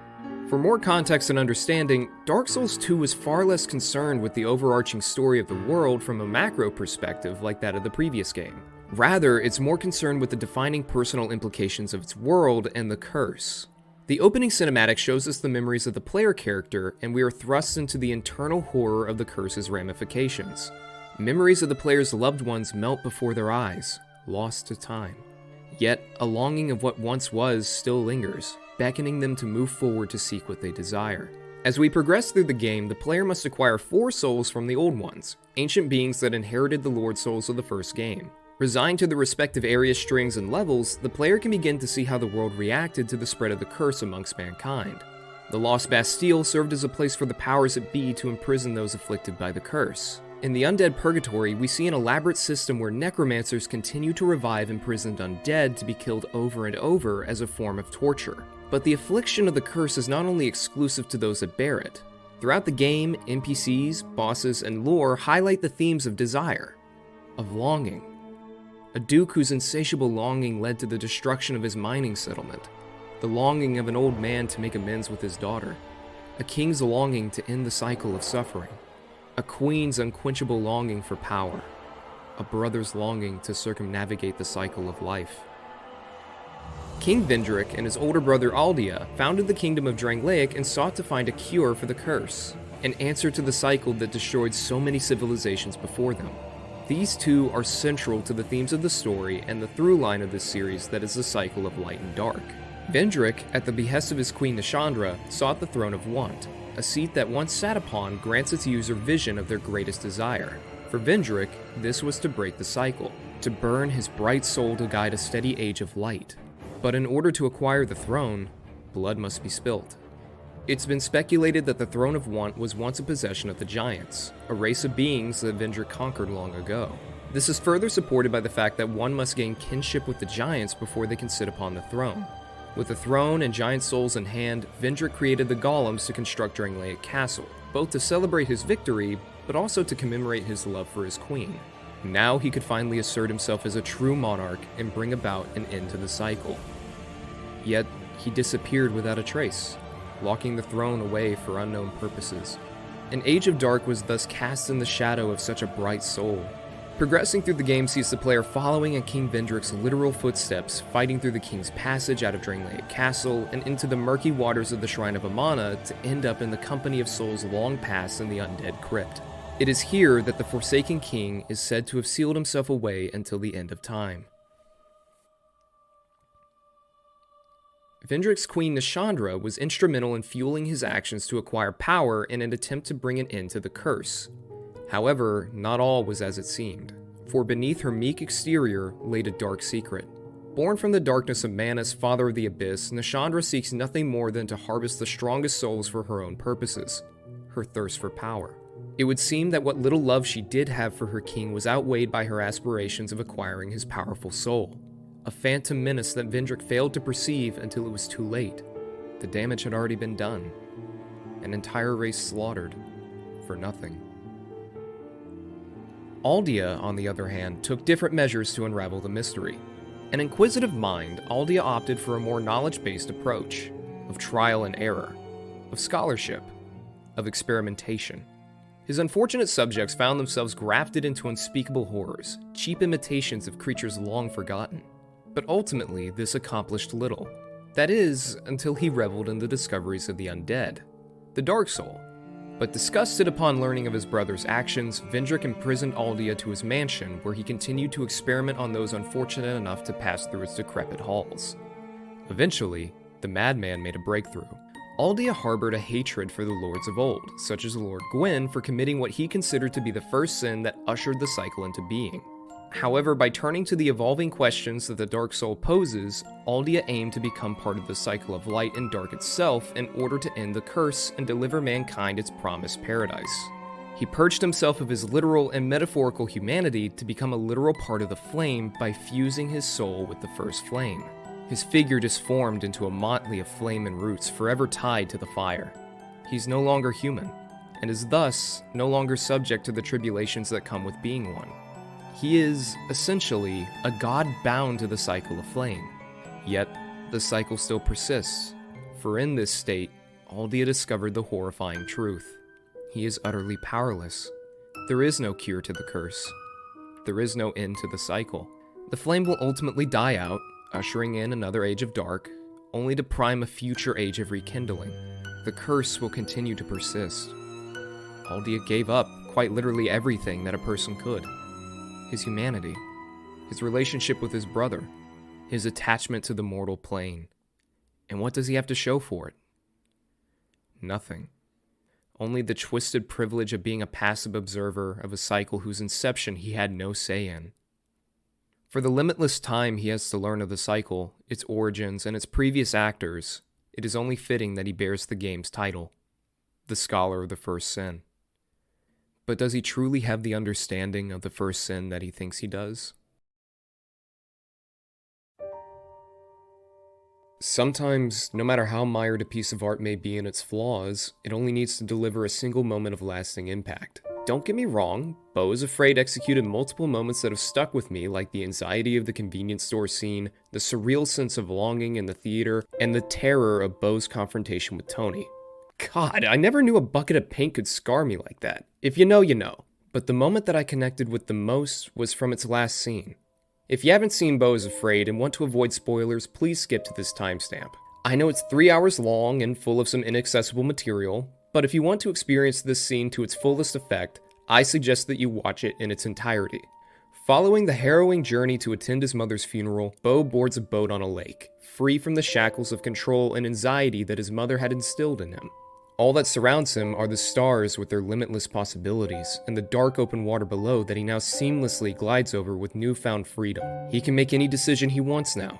B: For more context and understanding, Dark Souls 2 was far less concerned with the overarching story of the world from a macro perspective like that of the previous game. Rather, it's more concerned with the defining personal implications of its world and the curse. The opening cinematic shows us the memories of the player character, and we are thrust into the internal horror of the curse's ramifications. Memories of the player's loved ones melt before their eyes, lost to time. Yet, a longing of what once was still lingers, beckoning them to move forward to seek what they desire. As we progress through the game, the player must acquire 4 souls from the old ones, ancient beings that inherited the Lord Souls of the first game. Resigned to the respective area strings and levels, the player can begin to see how the world reacted to the spread of the curse amongst mankind. The Lost Bastille served as a place for the powers that be to imprison those afflicted by the curse. In the Undead Purgatory, we see an elaborate system where necromancers continue to revive imprisoned undead to be killed over and over as a form of torture. But the affliction of the curse is not only exclusive to those that bear it. Throughout the game, NPCs, bosses, and lore highlight the themes of desire, of longing. A duke whose insatiable longing led to the destruction of his mining settlement. The longing of an old man to make amends with his daughter. A king's longing to end the cycle of suffering. A queen's unquenchable longing for power. A brother's longing to circumnavigate the cycle of life. King Vendrick and his older brother Aldia founded the kingdom of Drangleic and sought to find a cure for the curse, an answer to the cycle that destroyed so many civilizations before them. These two are central to the themes of the story and the through line of this series that is the cycle of light and dark. Vendrick, at the behest of his queen Nashandra, sought the throne of Want, a seat that once sat upon grants its user vision of their greatest desire. For Vendrick, this was to break the cycle, to burn his bright soul to guide a steady age of light. But in order to acquire the throne, blood must be spilt. It's been speculated that the Throne of Want was once a possession of the Giants, a race of beings that Vendrick conquered long ago. This is further supported by the fact that one must gain kinship with the Giants before they can sit upon the throne. With the throne and giant souls in hand, Vendrick created the Golems to construct Drangleic Castle, both to celebrate his victory, but also to commemorate his love for his queen. Now he could finally assert himself as a true monarch and bring about an end to the cycle. Yet, he disappeared without a trace, locking the throne away for unknown purposes. An age of dark was thus cast in the shadow of such a bright soul. Progressing through the game sees the player following in King Vendrick's literal footsteps, fighting through the King's Passage out of Draenleic Castle and into the murky waters of the Shrine of Amana to end up in the company of souls long past in the Undead Crypt. It is here that the Forsaken King is said to have sealed himself away until the end of time. Vendrick's queen Nashandra was instrumental in fueling his actions to acquire power in an attempt to bring an end to the curse. However, not all was as it seemed, for beneath her meek exterior laid a dark secret. Born from the darkness of Manus, father of the Abyss, Nashandra seeks nothing more than to harvest the strongest souls for her own purposes, her thirst for power. It would seem that what little love she did have for her king was outweighed by her aspirations of acquiring his powerful soul. A phantom menace that Vendrick failed to perceive until it was too late. The damage had already been done. An entire race slaughtered. For nothing. Aldia, on the other hand, took different measures to unravel the mystery. An inquisitive mind, Aldia opted for a more knowledge-based approach. Of trial and error. Of scholarship. Of experimentation. His unfortunate subjects found themselves grafted into unspeakable horrors, cheap imitations of creatures long forgotten. But ultimately, this accomplished little. That is, until he reveled in the discoveries of the undead, the Dark Soul. But disgusted upon learning of his brother's actions, Vendrick imprisoned Aldia to his mansion, where he continued to experiment on those unfortunate enough to pass through its decrepit halls. Eventually, the madman made a breakthrough. Aldia harbored a hatred for the lords of old, such as Lord Gwyn for committing what he considered to be the first sin that ushered the cycle into being. However, by turning to the evolving questions that the Dark Soul poses, Aldia aimed to become part of the cycle of light and dark itself in order to end the curse and deliver mankind its promised paradise. He purged himself of his literal and metaphorical humanity to become a literal part of the flame by fusing his soul with the first flame. His figure disformed into a motley of flame and roots forever tied to the fire. He's no longer human, and is thus no longer subject to the tribulations that come with being one. He is, essentially, a god bound to the cycle of flame. Yet, the cycle still persists, for in this state, Aldia discovered the horrifying truth. He is utterly powerless. There is no cure to the curse. There is no end to the cycle. The flame will ultimately die out, ushering in another age of dark, only to prime a future age of rekindling. The curse will continue to persist. Aldia gave up, quite literally, everything that a person could. His humanity, his relationship with his brother, his attachment to the mortal plane. And what does he have to show for it? Nothing. Only the twisted privilege of being a passive observer of a cycle whose inception he had no say in. For the limitless time he has to learn of the cycle, its origins, and its previous actors, it is only fitting that he bears the game's title, the Scholar of the First Sin. But does he truly have the understanding of the first sin that he thinks he does? Sometimes, no matter how mired a piece of art may be in its flaws, it only needs to deliver a single moment of lasting impact. Don't get me wrong, Beau is Afraid executed multiple moments that have stuck with me, like the anxiety of the convenience store scene, the surreal sense of longing in the theater, and the terror of Beau's confrontation with Tony. God, I never knew a bucket of paint could scar me like that. If you know, you know. But the moment that I connected with the most was from its last scene. If you haven't seen Beau is Afraid and want to avoid spoilers, please skip to this timestamp. I know it's 3 hours long and full of some inaccessible material, but if you want to experience this scene to its fullest effect, I suggest that you watch it in its entirety. Following the harrowing journey to attend his mother's funeral, Beau boards a boat on a lake, free from the shackles of control and anxiety that his mother had instilled in him. All that surrounds him are the stars with their limitless possibilities, and the dark open water below that he now seamlessly glides over with newfound freedom. He can make any decision he wants now.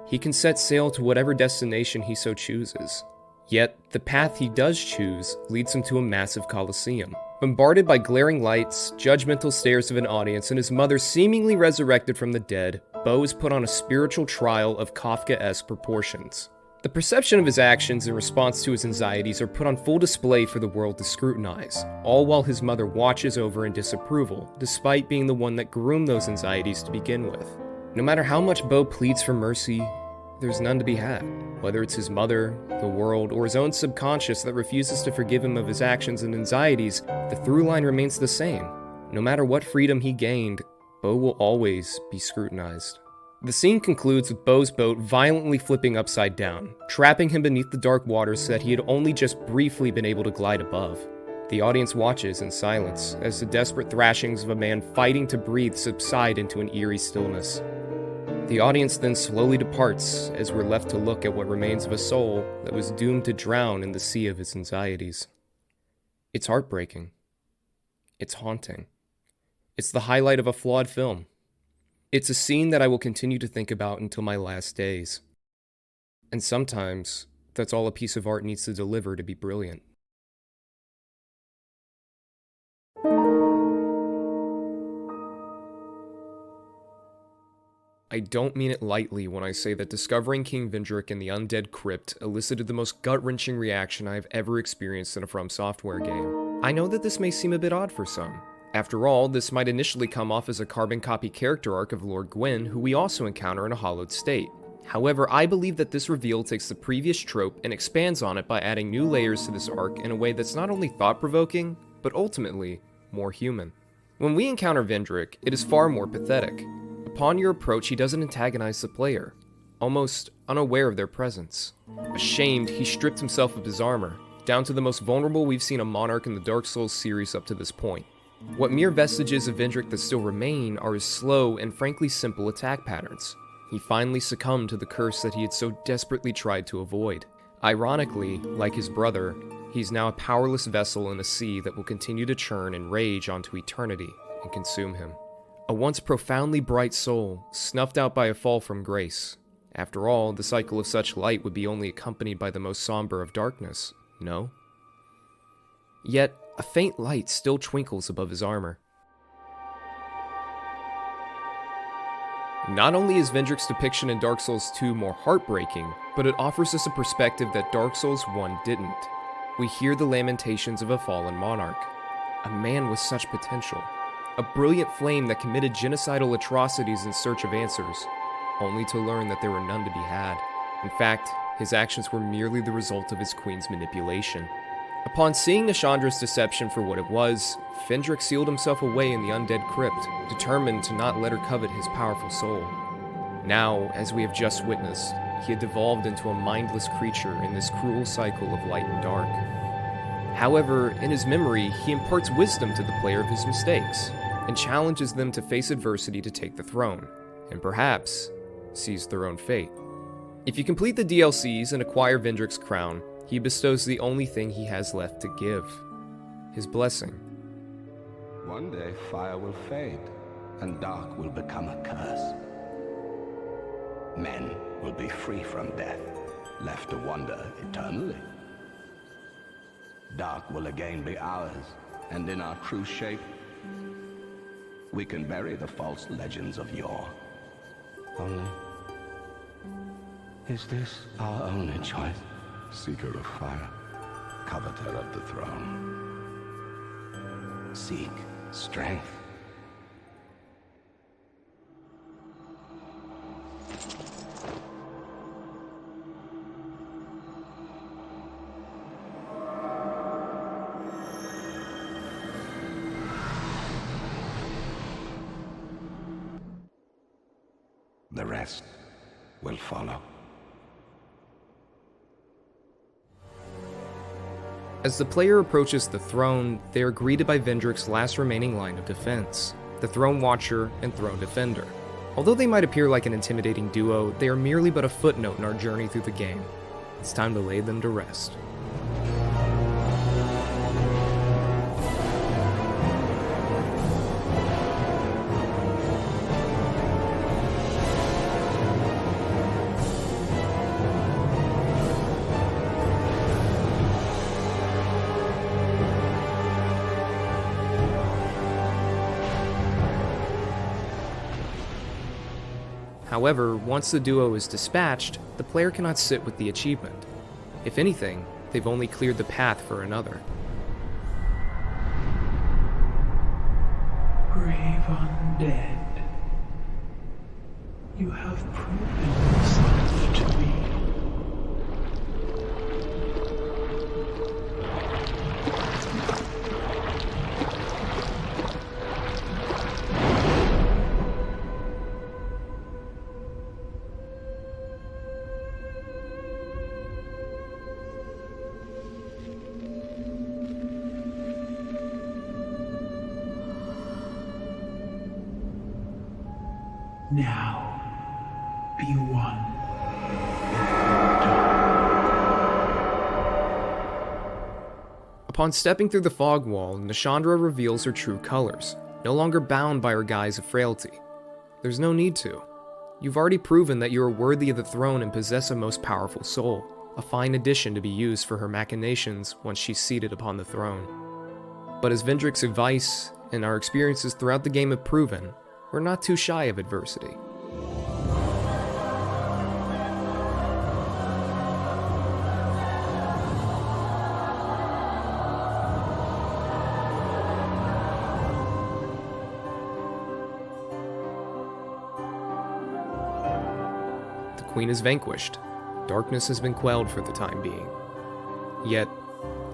B: He can set sail to whatever destination he so chooses. Yet, the path he does choose leads him to a massive coliseum. Bombarded by glaring lights, judgmental stares of an audience, and his mother seemingly resurrected from the dead, Beau is put on a spiritual trial of Kafka-esque proportions. The perception of his actions in response to his anxieties are put on full display for the world to scrutinize, all while his mother watches over in disapproval, despite being the one that groomed those anxieties to begin with. No matter how much Beau pleads for mercy, there's none to be had. Whether it's his mother, the world, or his own subconscious that refuses to forgive him of his actions and anxieties, the through line remains the same. No matter what freedom he gained, Bo will always be scrutinized. The scene concludes with Bo's boat violently flipping upside down, trapping him beneath the dark waters that he had only just briefly been able to glide above. The audience watches in silence as the desperate thrashings of a man fighting to breathe subside into an eerie stillness. The audience then slowly departs as we're left to look at what remains of a soul that was doomed to drown in the sea of its anxieties. It's heartbreaking. It's haunting. It's the highlight of a flawed film. It's a scene that I will continue to think about until my last days. And sometimes, that's all a piece of art needs to deliver to be brilliant. I don't mean it lightly when I say that discovering King Vendrick in the Undead Crypt elicited the most gut-wrenching reaction I have ever experienced in a From Software game. I know that this may seem a bit odd for some. After all, this might initially come off as a carbon copy character arc of Lord Gwyn, who we also encounter in a hollowed state. However, I believe that this reveal takes the previous trope and expands on it by adding new layers to this arc in a way that's not only thought-provoking, but ultimately, more human. When we encounter Vendrick, it is far more pathetic. Upon your approach, he doesn't antagonize the player, almost unaware of their presence. Ashamed, he stripped himself of his armor, down to the most vulnerable we've seen a monarch in the Dark Souls series up to this point. What mere vestiges of Vendrick that still remain are his slow and frankly simple attack patterns. He finally succumbed to the curse that he had so desperately tried to avoid. Ironically, like his brother, he's now a powerless vessel in a sea that will continue to churn and rage onto eternity and consume him. A once profoundly bright soul, snuffed out by a fall from grace. After all, the cycle of such light would be only accompanied by the most somber of darkness, no? Yet, a faint light still twinkles above his armor. Not only is Vendrick's depiction in Dark Souls 2 more heartbreaking, but it offers us a perspective that Dark Souls 1 didn't. We hear the lamentations of a fallen monarch, a man with such potential, a brilliant flame that committed genocidal atrocities in search of answers, only to learn that there were none to be had. In fact, his actions were merely the result of his queen's manipulation. Upon seeing Xander's deception for what it was, Vendrick sealed himself away in the Undead Crypt, determined to not let her covet his powerful soul. Now, as we have just witnessed, he had devolved into a mindless creature in this cruel cycle of light and dark. However, in his memory, he imparts wisdom to the player of his mistakes, and challenges them to face adversity to take the throne, and perhaps seize their own fate. If you complete the DLCs and acquire Vendrick's crown, he bestows the only thing he has left to give, his blessing.
A: One day fire will fade, and dark will become a curse. Men will be free from death, left to wander eternally. Dark will again be ours, and in our true shape, we can bury the false legends of yore. Only, is this our only choice? Seeker of fire, coveter of the throne. Seek strength. The rest will follow.
B: As the player approaches the throne, they are greeted by Vendrick's last remaining line of defense, the Throne Watcher and Throne Defender. Although they might appear like an intimidating duo, they are merely but a footnote in our journey through the game. It's time to lay them to rest. However, once the duo is dispatched, the player cannot sit with the achievement. If anything, they've only cleared the path for another.
I: Brave undead, you have proven yourself to me. Now, be one.
B: Upon stepping through the fog wall, Nashandra reveals her true colors, no longer bound by her guise of frailty. There's no need to. You've already proven that you are worthy of the throne and possess a most powerful soul, a fine addition to be used for her machinations once she's seated upon the throne. But as Vendrick's advice and our experiences throughout the game have proven, we're not too shy of adversity. The Queen is vanquished. Darkness has been quelled for the time being. Yet,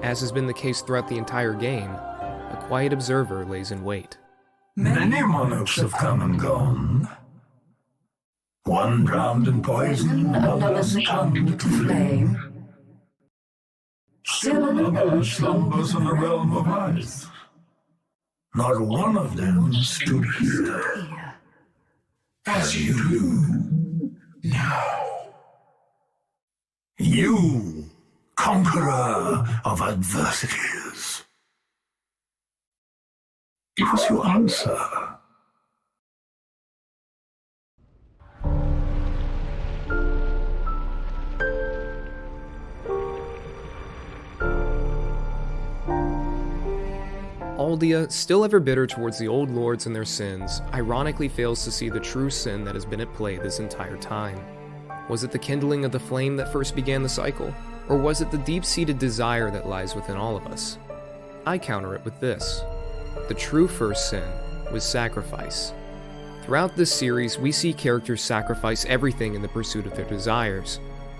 B: as has been the case throughout the entire game, a quiet observer lays in wait.
J: Many monarchs have come and gone. One drowned in poison, another succumbed to flame. Still another slumbers in a realm of ice. Not one of them stood here, as you do now. You, conqueror of adversities. Give us your answer.
B: Aldia, still ever bitter towards the old lords and their sins, ironically fails to see the true sin that has been at play this entire time. Was it the kindling of the flame that first began the cycle? Or was it the deep-seated desire that lies within all of us? I counter it with this. The true first sin was sacrifice. Throughout this series, we see characters sacrifice everything in the pursuit of their desires.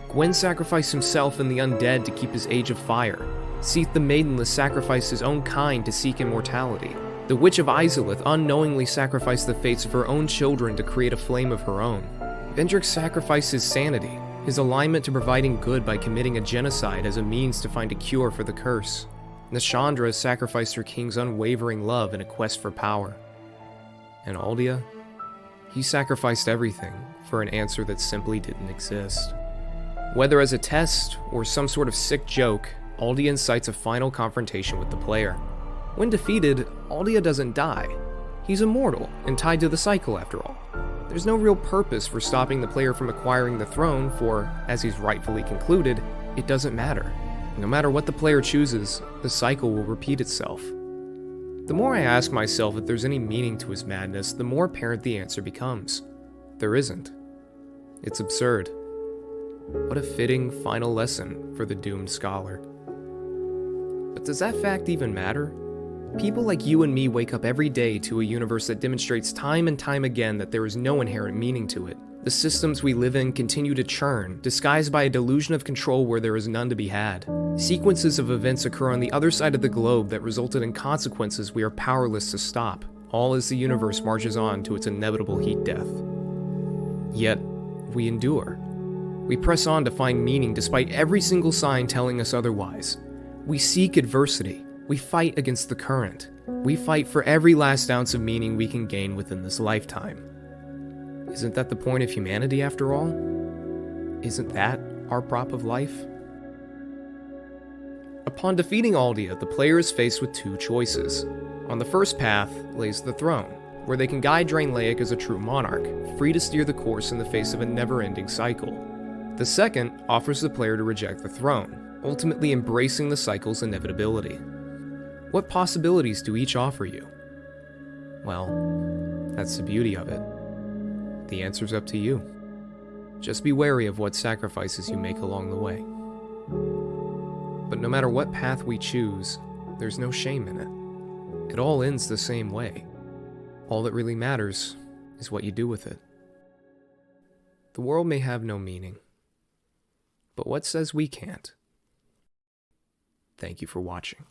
B: Gwyn sacrificed himself and the undead to keep his age of fire. Seath the Maidenless sacrificed his own kind to seek immortality. The Witch of Izalith unknowingly sacrificed the fates of her own children to create a flame of her own. Vendrick sacrificed his sanity, his alignment to providing good by committing a genocide as a means to find a cure for the curse. Nashandra sacrificed her king's unwavering love in a quest for power. And Aldia? He sacrificed everything for an answer that simply didn't exist. Whether as a test or some sort of sick joke, Aldia incites a final confrontation with the player. When defeated, Aldia doesn't die. He's immortal and tied to the cycle after all. There's no real purpose for stopping the player from acquiring the throne, for, as he's rightfully concluded, it doesn't matter. No matter what the player chooses, the cycle will repeat itself. The more I ask myself if there's any meaning to his madness, the more apparent the answer becomes. There isn't. It's absurd. What a fitting final lesson for the doomed scholar. But does that fact even matter? People like you and me wake up every day to a universe that demonstrates time and time again that there is no inherent meaning to it. The systems we live in continue to churn, disguised by a delusion of control where there is none to be had. Sequences of events occur on the other side of the globe that resulted in consequences we are powerless to stop, all as the universe marches on to its inevitable heat death. Yet, we endure. We press on to find meaning despite every single sign telling us otherwise. We seek adversity. We fight against the current. We fight for every last ounce of meaning we can gain within this lifetime. Isn't that the point of humanity after all? Isn't that our prop of life? Upon defeating Aldia, the player is faced with two choices. On the first path lays the throne, where they can guide Draenleic as a true monarch, free to steer the course in the face of a never-ending cycle. The second offers the player to reject the throne, ultimately embracing the cycle's inevitability. What possibilities do each offer you? Well, that's the beauty of it. The answer's up to you. Just be wary of what sacrifices you make along the way. But no matter what path we choose, there's no shame in it. It all ends the same way. All that really matters is what you do with it. The world may have no meaning, but what says we can't? Thank you for watching.